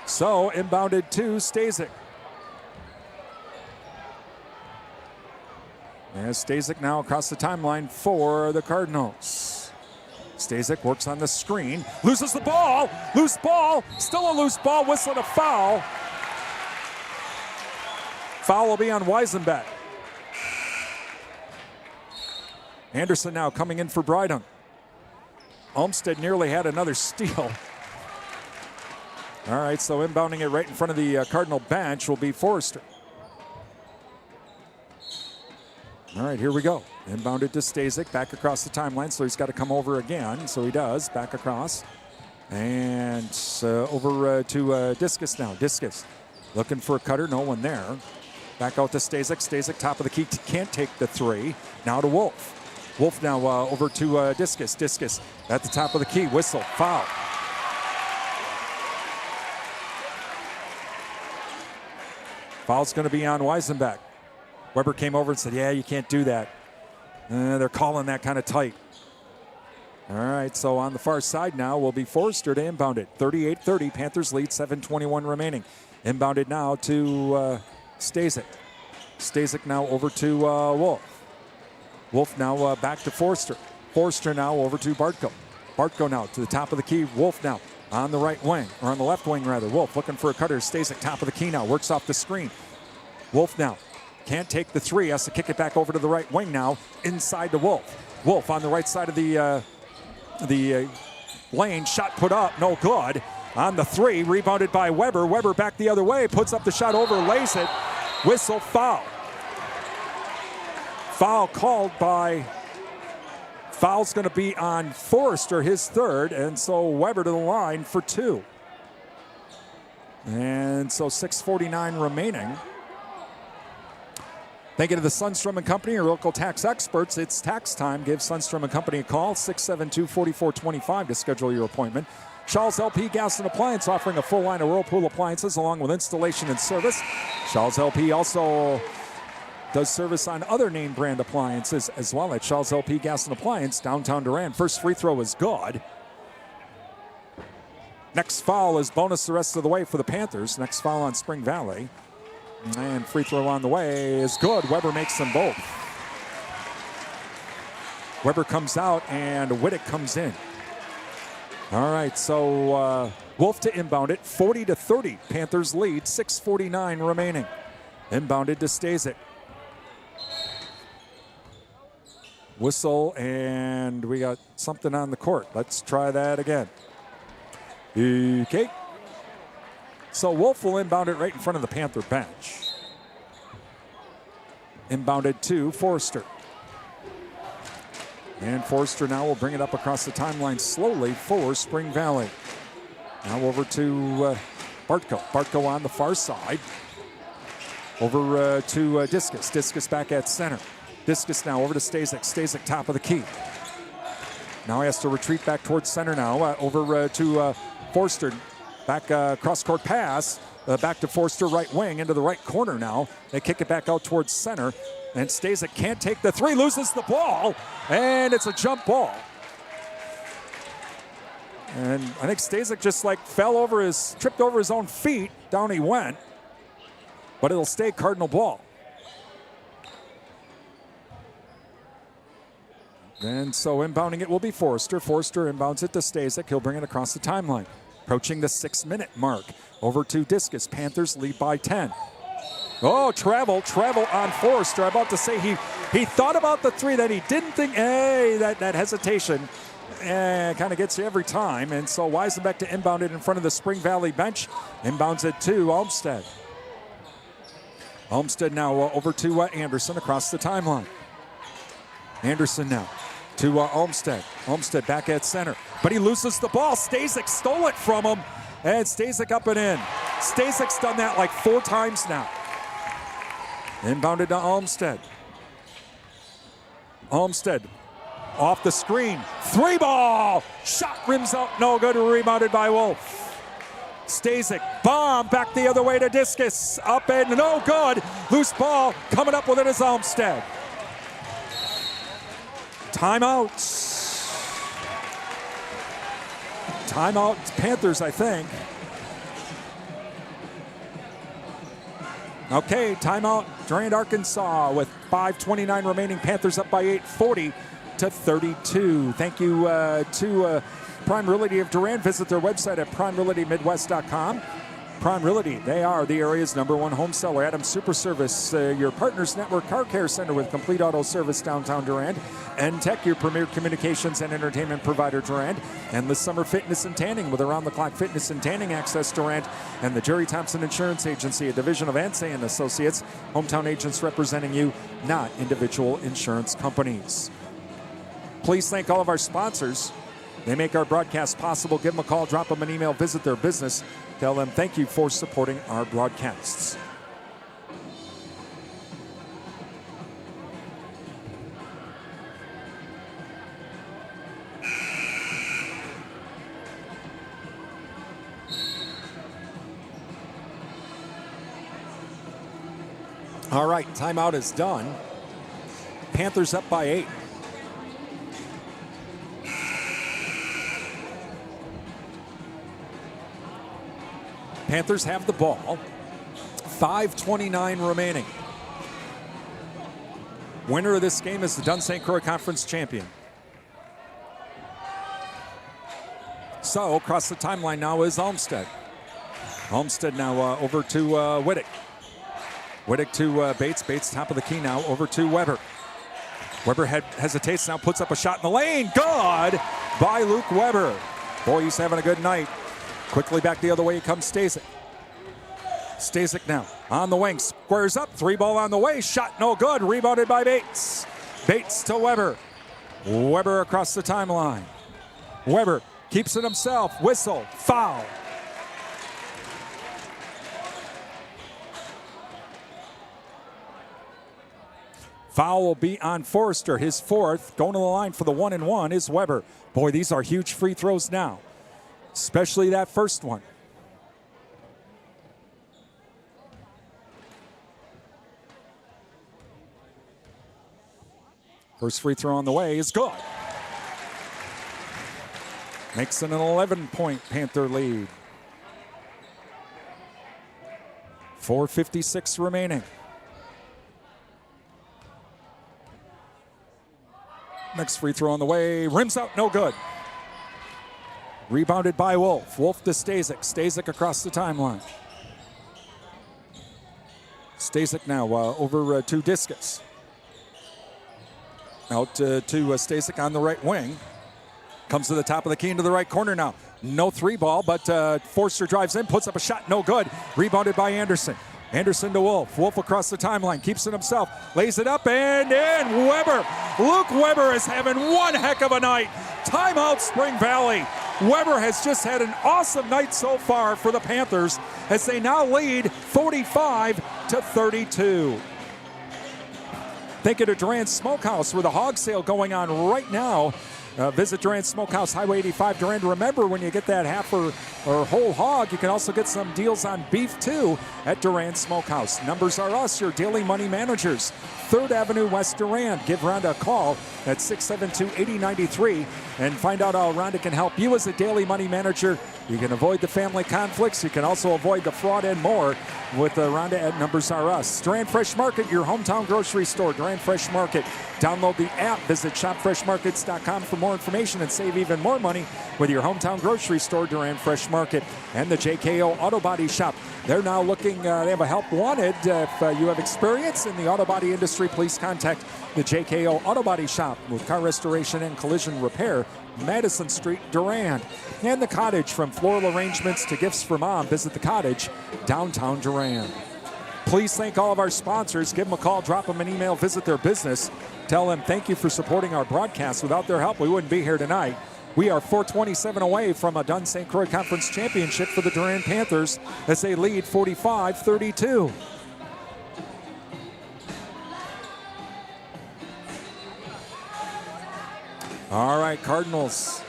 So, inbounded to Stasic. And Stasic now across the timeline for the Cardinals. Stasic works on the screen, loses the ball, loose ball, still a loose ball, whistling a foul. Foul will be on Weisenbeck. Anderson now coming in for Brydon. Olmsted nearly had another steal. All right, so inbounding it right in front of the Cardinal bench will be Forrester. All right, here we go. Inbounded to Stasic, back across the timeline, so he's got to come over again. So he does, back across. And over to Discus now. Discus looking for a cutter, no one there. Back out to Stasic. Stasic, top of the key, can't take the three. Now to Wolf. Wolf now over to Discus. Discus at the top of the key. Whistle. Foul. Foul's going to be on Weisenbeck. Weber came over and said, yeah, you can't do that. They're calling that kind of tight. All right, so on the far side now will be Forrester to inbound it. 38-30, Panthers lead, 7:21 remaining. Inbounded now to Stasic. Stasic now over to Wolf. Wolf now back to Forrester. Forrester now over to Bartko. Bartko now to the top of the key. Wolf now on the right wing, or on the left wing rather. Wolf looking for a cutter. Stasic top of the key now, works off the screen. Wolf now can't take the three, has to kick it back over to the right wing now, inside to Wolf. Wolf on the right side of the lane, shot put up, no good. On the three, rebounded by Weber. Weber back the other way, puts up the shot, overlays it. Whistle, foul. Foul called by, foul's going to be on Forrester, his third, and so Weber to the line for two. And so 6:49 remaining. Thank you to the Sundstrom & Company, your local tax experts. It's tax time. Give Sundstrom & Company a call, 672-4425 to schedule your appointment. Shaw's LP Gas and Appliance offering a full line of Whirlpool appliances along with installation and service. Shaw's LP also does service on other name brand appliances as well at Shaw's LP Gas and Appliance, downtown Durand. First free throw is good. Next foul is bonus the rest of the way for the Panthers. Next foul on Spring Valley. And free throw on the way is good. Weber makes them both. Weber comes out and Whittick comes in. All right, so Wolf to inbound it. 40-30. Panthers lead. 6:49 remaining. Inbounded to Stasic. Whistle, and we got something on the court. Let's try that again. Okay. So Wolf will inbound it right in front of the Panther bench. Inbounded to Forrester. And Forrester now will bring it up across the timeline slowly for Spring Valley. Now over to Bartko. Bartko on the far side. Over to Discus. Discus back at center. Discus now over to Stasic. Stasic top of the key. Now he has to retreat back towards center now. Over to Forrester. Back cross-court pass, back to Forrester, right wing, into the right corner now. They kick it back out towards center, and Stasic can't take the three, loses the ball, and it's a jump ball. And I think Stasic just tripped over his own feet, down he went, but it'll stay Cardinal ball. And so inbounding it will be Forrester. Forrester inbounds it to Stasic. He'll bring it across the timeline. Approaching the 6-minute mark. Over to Discus. Panthers lead by 10. Oh, travel on Forrester. I'm about to say he thought about the three, then he didn't think. Hey, that hesitation kind of gets you every time. And so Weisenbeck to inbound it in front of the Spring Valley bench. Inbounds it to Olmsted. Olmsted now over to Anderson across the timeline. Anderson now to Olmsted. Olmsted back at center. But he loses the ball. Stasic stole it from him. And Stasic up and in. Stasic's done that like 4 times now. Inbounded to Olmsted. Olmsted off the screen. 3 ball. Shot rims out. No good. Rebounded by Wolf. Stasic. Bomb back the other way to Discus. Up and no good. Loose ball. Coming up with it is Olmsted. Timeouts. Timeout Panthers, I think. Okay, timeout Durand-Arkansaw with 5:29 remaining. Panthers up by 8, 40-32. Thank you to Prime Realty of Durand. Visit their website at primerealtymidwest.com. Prime Realty, they are the area's #1 home seller. Adams Super Service, your Partners Network Car Care Center with complete auto service downtown Durand. N-Tech, your premier communications and entertainment provider Durand. Endless Summer Fitness and Tanning with around-the-clock fitness and tanning access Durand. And the Jerry Thompson Insurance Agency, a division of Ansay & Associates. Hometown agents representing you, not individual insurance companies. Please thank all of our sponsors. They make our broadcast possible. Give them a call, drop them an email, visit their business. Tell them thank you for supporting our broadcasts. All right, timeout is done. Panthers up by 8. Panthers have the ball. 5:29 remaining. Winner of this game is the Dunn St. Croix Conference champion. So across the timeline now is Olmsted. Olmsted now over to Wittick. Wittick to Bates. Bates top of the key now over to Weber. Weber hesitates now, puts up a shot in the lane. Good by Luke Weber. Boy, he's having a good night. Quickly back the other way comes Stasic. Stasic now on the wing, squares up, 3-ball on the way, shot no good, rebounded by Bates. Bates to Weber. Weber across the timeline. Weber keeps it himself, whistle, foul. Foul will be on Forrester, his 4th. Going to the line for the 1-and-1 is Weber. Boy, these are huge free throws now, especially that first one. First free throw on the way is good. Makes it an 11-point Panther lead. 4:56 remaining. Next free throw on the way, rims out, no good. Rebounded by Wolf. Wolf to Stasic. Stasic across the timeline. Stasic now over to Discus. Out to Stasic on the right wing. Comes to the top of the key into the right corner now. No 3-ball, but Forster drives in, puts up a shot, no good. Rebounded by Anderson. Anderson to Wolf. Wolf across the timeline, keeps it himself, lays it up and in. Weber. Luke Weber is having one heck of a night. Timeout, Spring Valley. Weber has just had an awesome night so far for the Panthers as they now lead 45-32. Thank you to Durand Smokehouse with a hog sale going on right now. Visit Durand Smokehouse, Highway 85, Durand. Remember, when you get that half or whole hog, you can also get some deals on beef, too, at Durand Smokehouse. Numbers are us, your daily money managers. 3rd Avenue West Durand. Give Rhonda a call at 672-8093 and find out how Rhonda can help you as a daily money manager. You can avoid the family conflicts. You can also avoid the fraud and more with Rhonda at Numbers R Us. Durand Fresh Market, your hometown grocery store. Durand Fresh Market. Download the app. Visit shopfreshmarkets.com for more information and save even more money with your hometown grocery store, Durand Fresh Market. And the JKO Auto Body Shop. They're now looking, they have a help wanted. If you have experience in the auto body industry, please contact the JKO Auto Body Shop with car restoration and collision repair. Madison Street, Durand. And the Cottage, from floral arrangements to gifts for mom. Visit the Cottage, downtown Durand. Please thank all of our sponsors. Give them a call, drop them an email, visit their business. Tell them thank you for supporting our broadcast. Without their help, we wouldn't be here tonight. We are 4:27 away from a Dunn St. Croix Conference Championship for the Durand Panthers as they lead 45-32. All right, Cardinals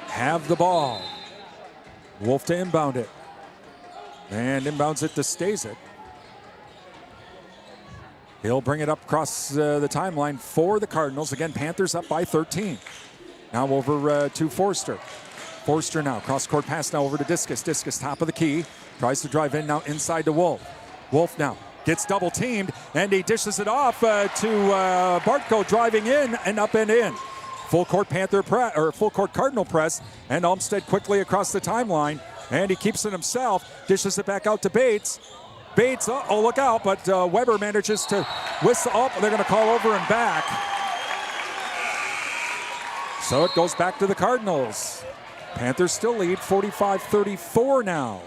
have the ball. Wolf to inbound it. And inbounds it to Stasic. He'll bring it up across the timeline for the Cardinals. Again, Panthers up by 13. Now over to Forster. Forster now, cross-court pass now over to Discus. Discus, top of the key. Tries to drive in now inside to Wolf. Wolf now gets double-teamed, and he dishes it off to Bartko, driving in and up and in. Full court full court Cardinal press, and Olmsted quickly across the timeline, and he keeps it himself, dishes it back out to Bates. Bates, oh, look out, but Weber manages to whistle up. They're going to call over and back. So it goes back to the Cardinals. Panthers still lead 45-34 now.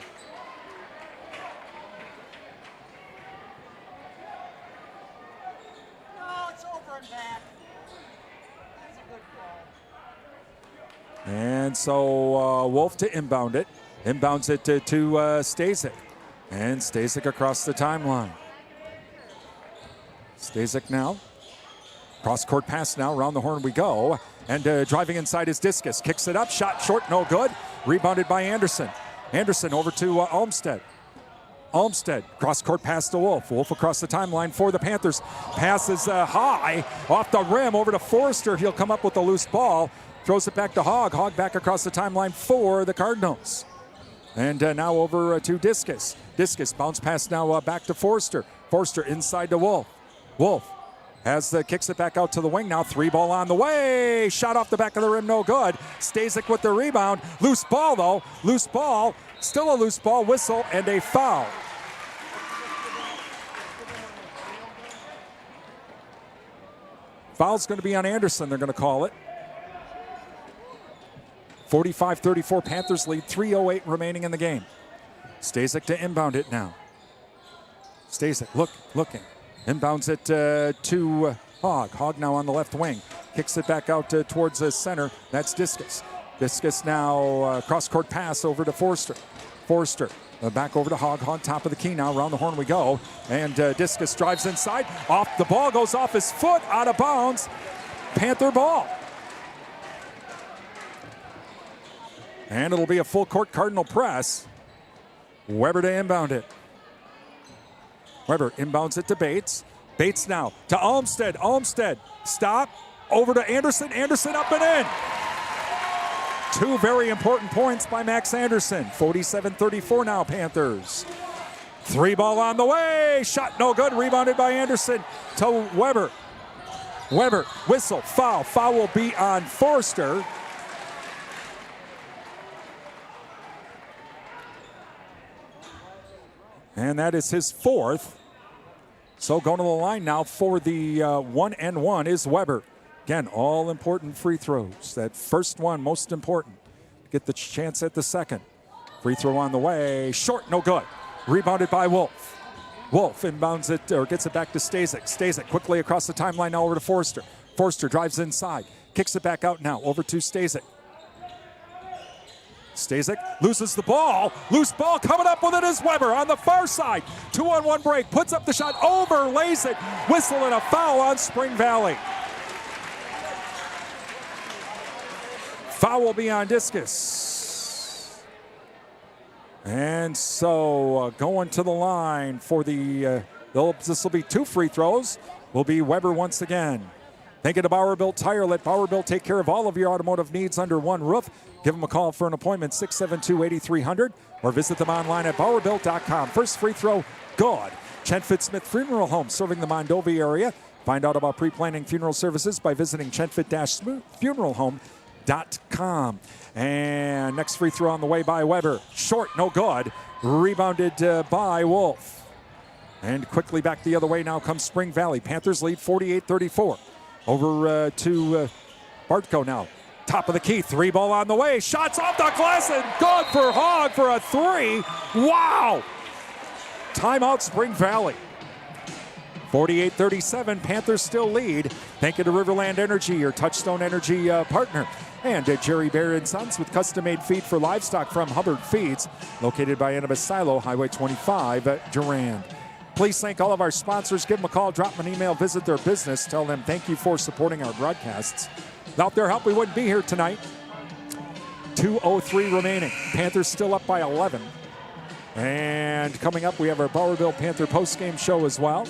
And so Wolf to inbound it. Inbounds it to Stasic. And Stasic across the timeline. Stasic now. Cross-court pass now. Around the horn we go. And driving inside is Discus. Kicks it up. Shot short. No good. Rebounded by Anderson. Anderson over to Olmsted. Olmstead, cross-court pass to Wolf. Wolf across the timeline for the Panthers. Passes high off the rim over to Forrester. He'll come up with a loose ball. Throws it back to Hogg. Hogg back across the timeline for the Cardinals. And now over to Discus. Discus bounce pass now back to Forrester. Forrester inside to Wolf. Wolf kicks it back out to the wing now. 3-ball on the way. Shot off the back of the rim, no good. Stasic with the rebound. Loose ball though. Loose ball. Still a loose ball. Whistle and a foul. Foul's going to be on Anderson. They're going to call it. 45-34 Panthers lead. 3:08 remaining in the game. Stasic to inbound it now. Stasic looking. Inbounds it to Hogg. Hogg now on the left wing. Kicks it back out towards the center. That's Discus. Discus now cross-court pass over to Forrester. Forrester back over to Hogg. Hogg top of the key now. Around the horn we go. And Discus drives inside. Off the ball. Goes off his foot. Out of bounds. Panther ball. And it'll be a full court Cardinal press. Weber to inbound it. Weber inbounds it to Bates. Bates now to Olmstead. Olmstead, stop. Over to Anderson. Anderson up and in. Two very important points by Max Anderson. 47-34 now, Panthers. 3-ball on the way. Shot no good. Rebounded by Anderson to Weber. Weber, whistle, foul. Foul will be on Forrester. And that is his fourth. So going to the line now for the 1-and-1 is Weber. Again, all important free throws. That first one, most important. Get the chance at the second. Free throw on the way. Short, no good. Rebounded by Wolf. Wolf inbounds it, or gets it back to Stasic. Stasic quickly across the timeline now over to Forrester. Forrester drives inside. Kicks it back out now over to Stasic. Stasic loses the ball. Loose ball coming up with it is Weber on the far side. 2-on-1 break. Puts up the shot. Overlays it. Whistle and a foul on Spring Valley. Foul will be on Discus. And so going to the line for the, this will be two free throws. Will be Weber once again. Thank you to Bauer Built Tire. Let Bauer Built take care of all of your automotive needs under one roof. Give them a call for an appointment, 672-8300, or visit them online at BauerBuilt.com. First free throw, good. Chenfit Smith Funeral Home, serving the Mondovi area. Find out about pre-planning funeral services by visiting Chenfit-Funeralhome.com. And next free throw on the way by Weber. Short, no good. Rebounded by Wolf. And quickly back the other way now comes Spring Valley. Panthers lead 48-34. Over to Bartko now. Top of the key, 3-ball on the way. Shots off the glass and good for Hogg for a 3. Wow! Timeout Spring Valley. 48-37, Panthers still lead. Thank you to Riverland Energy, your Touchstone Energy partner. And Jerry Bear & Sons with custom-made feed for livestock from Hubbard Feeds, located by Annabis Silo, Highway 25 at Durand. Please thank all of our sponsors. Give them a call, drop them an email, visit their business. Tell them thank you for supporting our broadcasts. Without their help, we wouldn't be here tonight. 2:03 remaining. Panthers still up by 11. And coming up, we have our Bowerville Panther postgame show as well.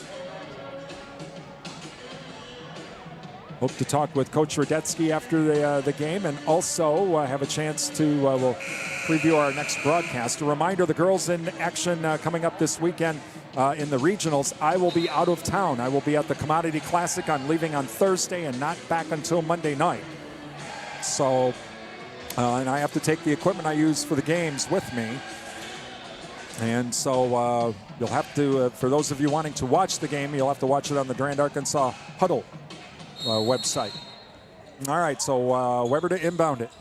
Hope to talk with Coach Radetsky after the game, and also have a chance to we'll preview our next broadcast. A reminder, the girls in action coming up this weekend in the regionals. I will be out of town. I will be at the Commodity Classic. I'm leaving on Thursday and not back until Monday night. So, and I have to take the equipment I use for the games with me. And so you'll have to, for those of you wanting to watch the game, you'll have to watch it on the Durand-Arkansaw Huddle website. All right, so Weber to inbound it.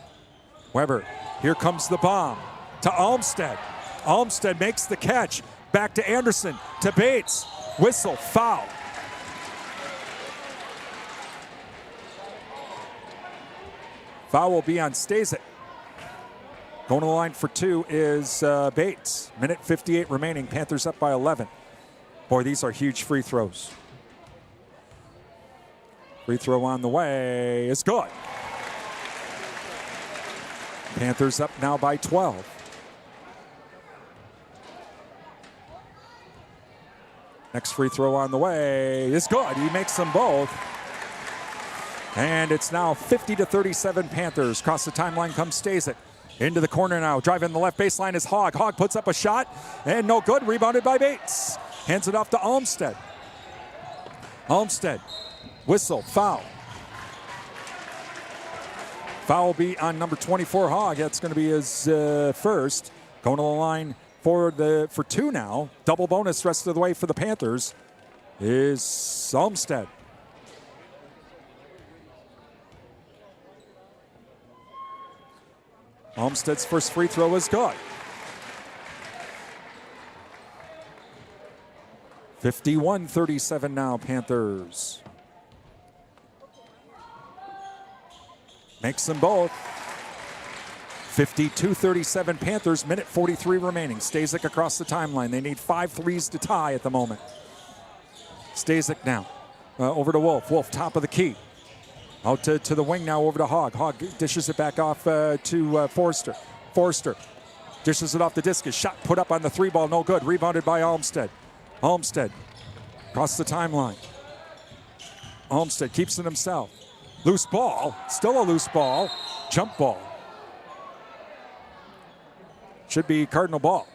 Weber, here comes the bomb to Olmstead. Olmstead makes the catch. Back to Anderson, to Bates. Whistle, foul. Foul will be on Stasic. Going to the line for two is Bates. Minute 58 remaining. Panthers up by 11. Boy, these are huge free throws. Free throw on the way is good. Panthers up now by 12. Next free throw on the way is good. He makes them both. And it's now 50-37 Panthers. Across the timeline comes Stasic. Into the corner now. Driving the left baseline is Hogg. Hogg puts up a shot and no good. Rebounded by Bates. Hands it off to Olmstead. Olmstead. Whistle. Foul. Foul will be on number 24, Hogg. That's going to be his first. Going to the line for two now. Double bonus rest of the way for the Panthers is Olmstead. Olmstead's first free throw is good. 51-37 now, Panthers. Makes them both. 52-37 Panthers, minute 43 remaining. Stasic across the timeline. They need 5 threes to tie at the moment. Stasic now. Over to Wolf. Wolf, top of the key. Out to the wing now, over to Hogg. Hogg dishes it back off to Forster. Forster dishes it off the discus. Shot put up on the 3 ball, no good. Rebounded by Olmstead. Olmstead across the timeline. Olmstead keeps it himself. Loose ball, still a loose ball. Jump ball. Should be Cardinal ball.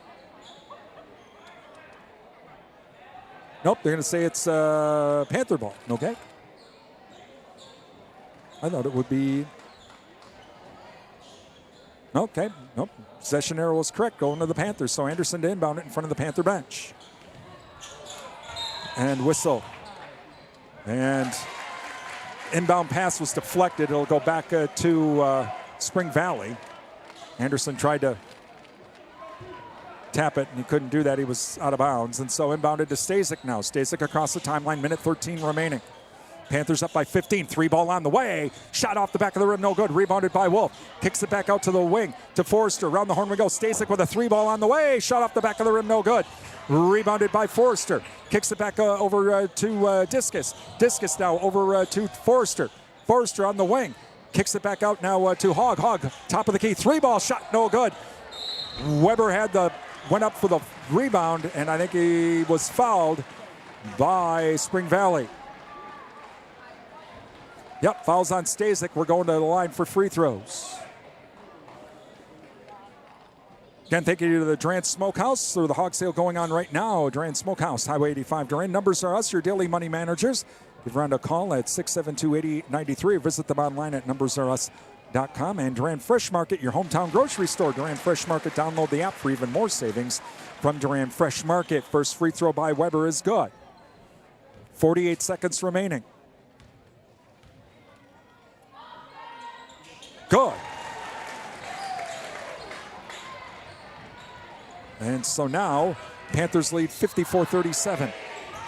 Nope, they're going to say it's Panther ball. Okay. I thought it would be. Okay, nope. Possession arrow was correct, going to the Panthers. So Anderson to inbound it in front of the Panther bench. And whistle. And inbound pass was deflected. It'll go back to Spring Valley. Anderson tried to tap it, and he couldn't do that. He was out of bounds. And so inbounded to Stasic now. Stasic across the timeline, minute 13 remaining. Panthers up by 15. 3 ball on the way. Shot off the back of the rim, no good. Rebounded by Wolf. Kicks it back out to the wing to Forster. Around the horn we go. Stasic with a 3 ball on the way. Shot off the back of the rim, no good. Rebounded by Forster. Kicks it back over to Discus. Discus now over to Forster. Forster on the wing. Kicks it back out now to Hogg. Hogg, top of the key. 3 ball shot, no good. Weber went up for the rebound, and I think he was fouled by Spring Valley. Yep, fouls on Stasic. We're going to the line for free throws. Again, thank you to the Durand Smokehouse or the hog sale going on right now. Durand Smokehouse, Highway 85 Durand. Numbers are us, your daily money managers. Give Durand a call at 672-8893 or visit them online at numbersareus.com. And Durand Fresh Market, your hometown grocery store. Durand Fresh Market, download the app for even more savings from Durand Fresh Market. First free throw by Weber is good. 48 seconds remaining. Good. And so now, Panthers lead 54-37.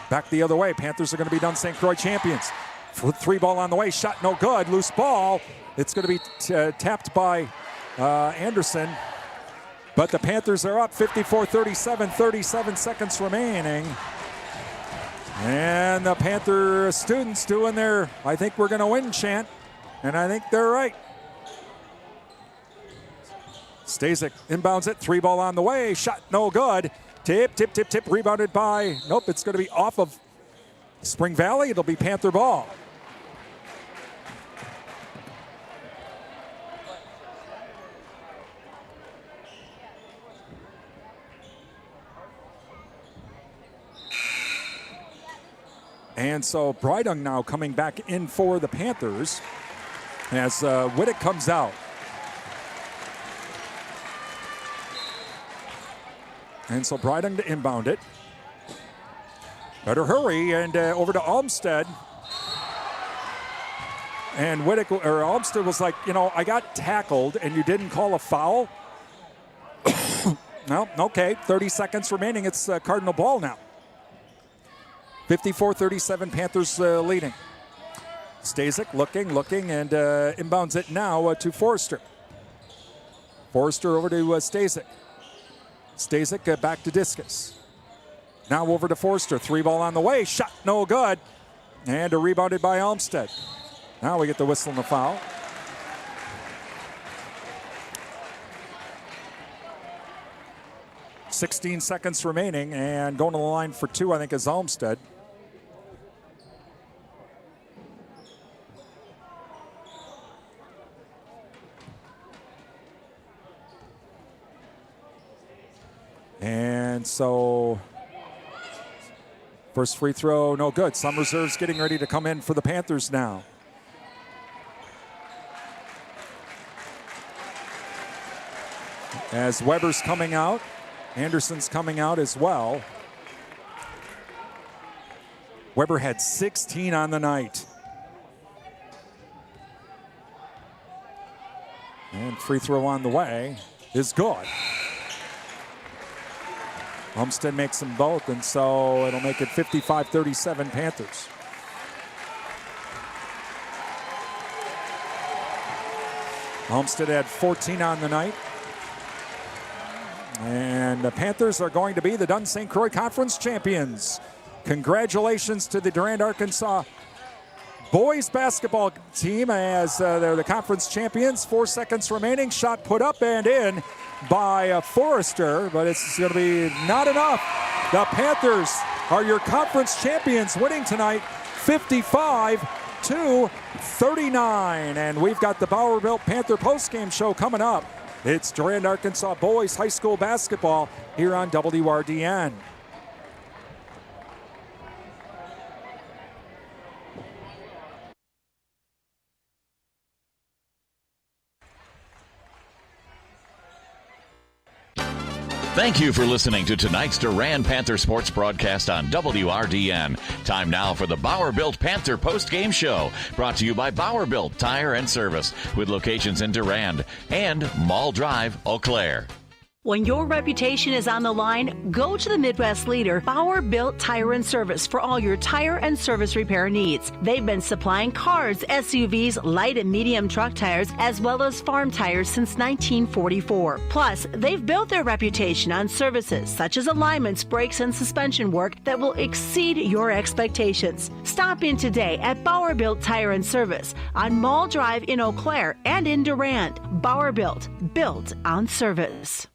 Back the other way. Panthers are going to be Dun St. Croix champions. 3 ball on the way. Shot no good. Loose ball. It's going to be tapped by Anderson. But the Panthers are up 54-37. 37 seconds remaining. And the Panther students doing their "I think we're going to win" chant. And I think they're right. Stasic inbounds it. 3 ball on the way. Shot no good. Tip. Rebounded by, nope, it's going to be off of Spring Valley. It'll be Panther ball. And so Brydung now coming back in for the Panthers as Whittick comes out. And so Brydung to inbound it. Better hurry, and over to Olmstead. And Olmstead was like, I got tackled and you didn't call a foul. Well, okay, 30 seconds remaining. It's Cardinal ball now. 54-37, Panthers leading. Stasic looking, and inbounds it now to Forster. Forster over to Stasic. Stasic back to Discus. Now over to Forster. 3 ball on the way. Shot no good. And rebounded by Olmstead. Now we get the whistle and the foul. 16 seconds remaining, and going to the line for two, I think, is Olmsted. And so, first free throw, no good. Some reserves getting ready to come in for the Panthers now. As Weber's coming out, Anderson's coming out as well. Weber had 16 on the night. And free throw on the way is good. Olmsted makes them both, and so it'll make it 55-37 Panthers. Olmsted had 14 on the night. And the Panthers are going to be the Dunn St. Croix Conference champions. Congratulations to the Durand-Arkansaw boys basketball team as they're the conference champions. 4 seconds remaining. Shot put up and in by Forrester, but it's going to be not enough. The Panthers are your conference champions, winning tonight 55-39. And we've got the Bowerbilt Panther postgame show coming up. It's Durand-Arkansaw boys high school basketball here on WRDN. Thank you for listening to tonight's Durand Panther Sports broadcast on WRDN. Time now for the Bowerbilt Panther postgame show, brought to you by Bowerbilt Tire and Service, with locations in Durand and Mall Drive, Eau Claire. When your reputation is on the line, go to the Midwest leader, Bowerbilt Tire and Service, for all your tire and service repair needs. They've been supplying cars, SUVs, light and medium truck tires, as well as farm tires since 1944. Plus, they've built their reputation on services such as alignments, brakes, and suspension work that will exceed your expectations. Stop in today at Bowerbilt Tire and Service on Mall Drive in Eau Claire and in Durand. Bowerbilt, built on service.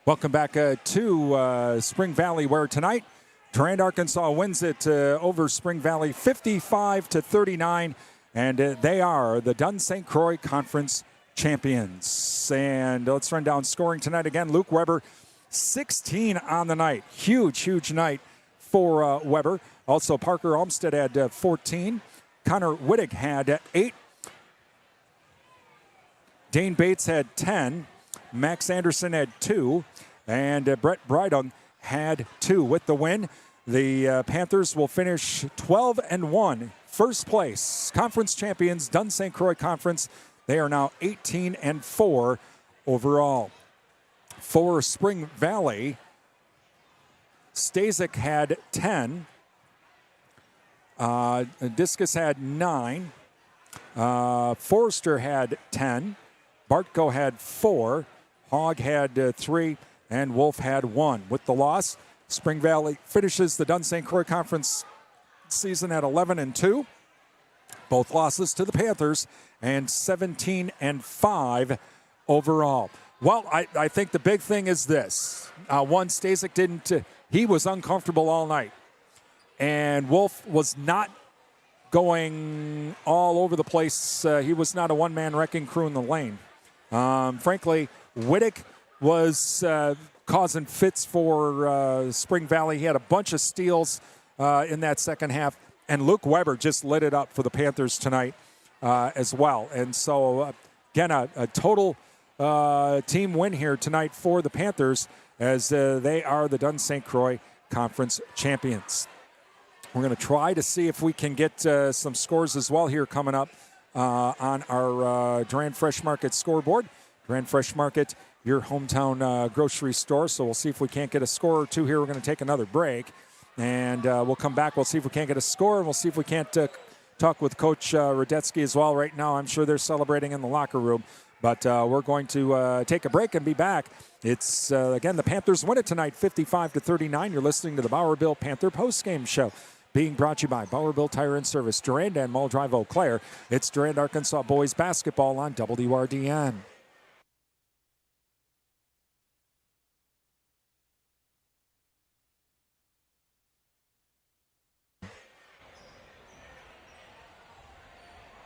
Welcome back to Spring Valley, where tonight Durand-Arkansaw wins it over Spring Valley 55-39, and they are the Dunn St. Croix Conference champions. And let's run down scoring tonight again. Luke Weber, 16 on the night. Huge night for Weber. Also, Parker Olmsted had 14. Connor Wittig had 8. Dane Bates had 10. Max Anderson had 2, and Brett Brydung had 2. With the win, the Panthers will finish 12-1, first place. Conference champions, Dunn St. Croix Conference. They are now 18-4 overall. For Spring Valley, Stasic had 10. Discus had 9. Forrester had 10. Bartko had 4. Hogg had 3, and Wolf had 1. With the loss, Spring Valley finishes the Dunn St. Croix Conference season at 11-2. Both losses to the Panthers, and 17-5 overall. Well, I think the big thing is this. One, Stasic didn't, he was uncomfortable all night. And Wolf was not going all over the place. He was not a one-man wrecking crew in the lane. Frankly, Wittig was causing fits for Spring Valley. He had a bunch of steals in that second half. And Luke Weber just lit it up for the Panthers tonight as well. And so, again, a total team win here tonight for the Panthers, as they are the Dunn St. Croix Conference champions. We're going to try to see if we can get some scores as well here coming up on our Durand Fresh Market scoreboard. Durand Fresh Market, your hometown grocery store. So we'll see if we can't get a score or two here. We're going to take another break, and we'll come back. We'll see if we can't get a score, and we'll see if we can't talk with Coach Radetsky as well. Right now, I'm sure they're celebrating in the locker room. But we're going to take a break and be back. It's, again, the Panthers win it tonight, 55-39. You're listening to the Bowerbilt Panther postgame show, being brought to you by Bowerbilt Tire and Service, Durand and Mall Drive, Eau Claire. It's Durand-Arkansaw boys basketball on WRDN.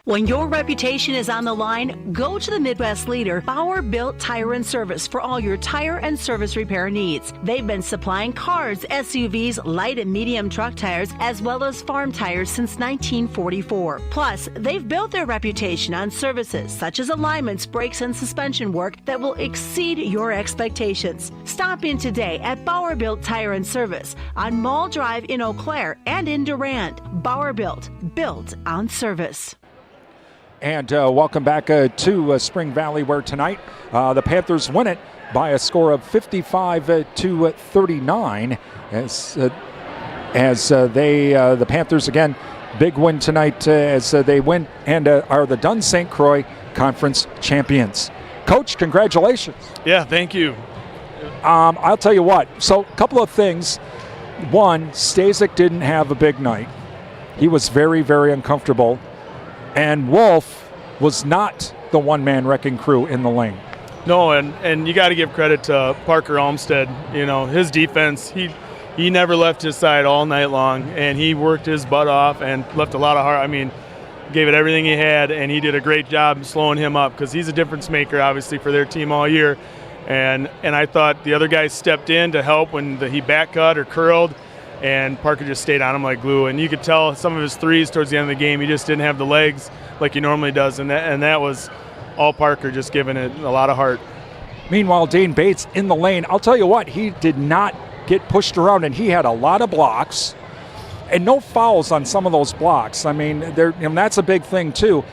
When your reputation is on the line, go to the Midwest leader, Bauer Built Tire and Service, for all your tire and service repair needs. They've been supplying cars, SUVs, light and medium truck tires, as well as farm tires since 1944. Plus, they've built their reputation on services such as alignments, brakes, and suspension work that will exceed your expectations. Stop in today at Bauer Built Tire and Service on Mall Drive in Eau Claire and in Durand. Bauer Built on service. And welcome back to Spring Valley, where tonight the Panthers win it by a score of 55-39. As the Panthers again, big win tonight as they win and are the Dunn St. Croix Conference champions. Coach, congratulations. Yeah, thank you. I'll tell you what. So, a couple of things. One, Stasic didn't have a big night. He was very, very uncomfortable. And Wolf was not the one-man wrecking crew in the lane. No, and you got to give credit to Parker Olmsted. You know, his defense, he never left his side all night long, and he worked his butt off and left a lot of heart. I mean, gave it everything he had, and he did a great job slowing him up because he's a difference maker, obviously, for their team all year. And I thought the other guys stepped in to help when he back cut or curled, and Parker just stayed on him like glue. And you could tell some of his threes towards the end of the game, he just didn't have the legs like he normally does, and that was all Parker, just giving it a lot of heart. Meanwhile, Dane Bates in the lane. I'll tell you what, he did not get pushed around, and he had a lot of blocks and no fouls on some of those blocks. I mean, that's a big thing too.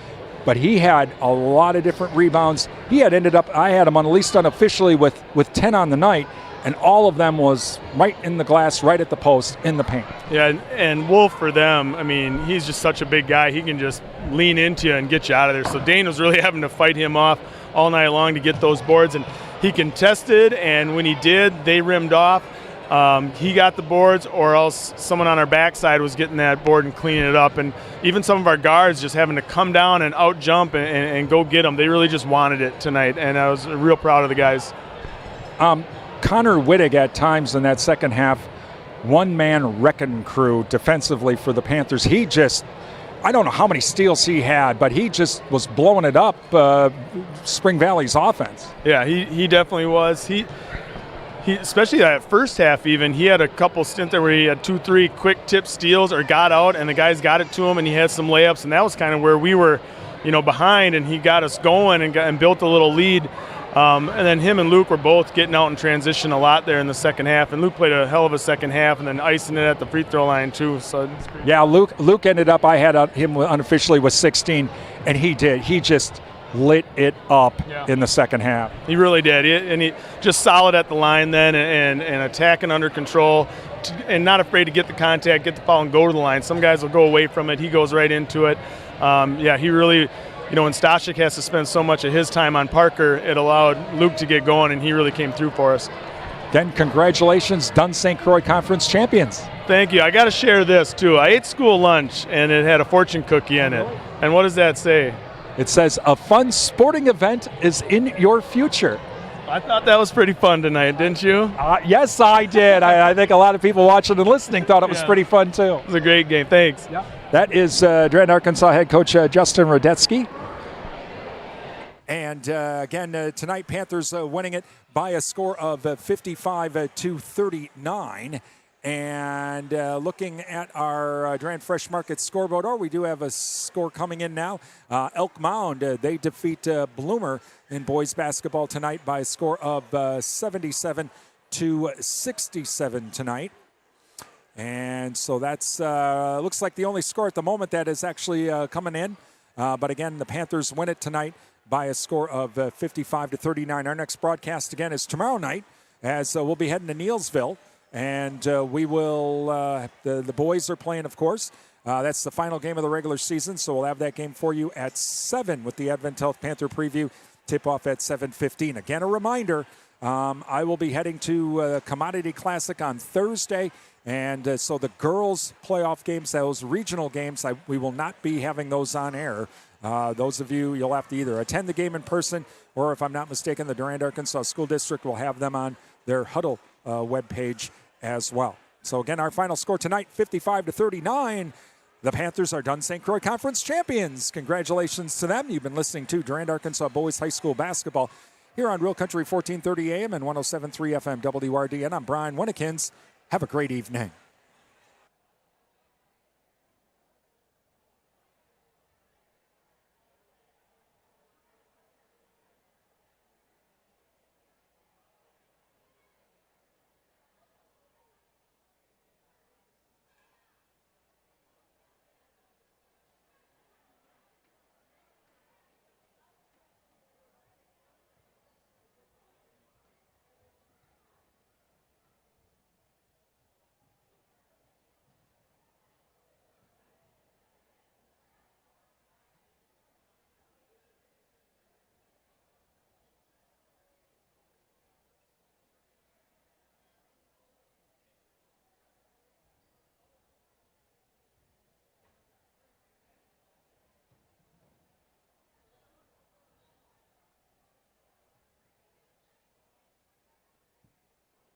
But he had a lot of different rebounds. I had him on, at least unofficially, with 10 on the night, and all of them was right in the glass, right at the post, in the paint. Yeah, and Wolf for them, I mean, he's just such a big guy. He can just lean into you and get you out of there. So Dane was really having to fight him off all night long to get those boards, and he contested, and when he did, they rimmed off. He got the boards, or else someone on our backside was getting that board and cleaning it up. And even some of our guards just having to come down and out jump and go get them. They really just wanted it tonight, and I was real proud of the guys. Connor Wittig at times in that second half, one-man wrecking crew defensively for the Panthers. I don't know how many steals he had, but he just was blowing it up, Spring Valley's offense. Yeah, he definitely was. He especially that first half even, he had a couple stints there where he had 2-3 quick tip steals or got out, and the guys got it to him, and he had some layups, and that was kind of where we were, behind, and he got us going and built a little lead. And then him and Luke were both getting out in transition a lot there in the second half, and Luke played a hell of a second half, and then icing it at the free throw line too. So yeah, Luke ended up, I had him unofficially with 16, and he did. He just lit it up in the second half. He really did, he just solid at the line then, and attacking under control, and not afraid to get the contact, get the foul, and go to the line. Some guys will go away from it. He goes right into it. He really. When Stasic has to spend so much of his time on Parker, it allowed Luke to get going, and he really came through for us. Again, congratulations, Dunn St. Croix Conference champions. Thank you. I got to share this, too. I ate school lunch, and it had a fortune cookie in it. And what does that say? It says, a fun sporting event is in your future. I thought that was pretty fun tonight, didn't you? Yes, I did. I think a lot of people watching and listening thought it was pretty fun, too. It was a great game. Thanks. Yeah. That is Durand-Arkansaw head coach Justin Rodetsky. And again, tonight, Panthers winning it by a score of 55-39. And looking at our Durand Fresh Market scoreboard, we do have a score coming in now. Elk Mound, they defeat Bloomer in boys basketball tonight by a score of 77-67 tonight. And so that's looks like the only score at the moment that is actually coming in. But again, the Panthers win it tonight by a score of 55-39. Our next broadcast again is tomorrow night, as we'll be heading to Neelsville, and we will. The boys are playing, of course. That's the final game of the regular season, so we'll have that game for you at 7 with the Advent Health Panther preview. Tip off at 7:15. Again, a reminder. I will be heading to Commodity Classic on Thursday. And so the girls' playoff games, those regional games, we will not be having those on air. Those of you, you'll have to either attend the game in person, or if I'm not mistaken, the Durand-Arkansaw School District will have them on their Huddle webpage as well. So again, our final score tonight, 55-39. The Panthers are Dunn St. Croix Conference champions. Congratulations to them. You've been listening to Durand-Arkansaw Boys High School Basketball here on Real Country 1430 AM and 107.3 FM WRDN. I'm Brian Winnikins. Have a great evening.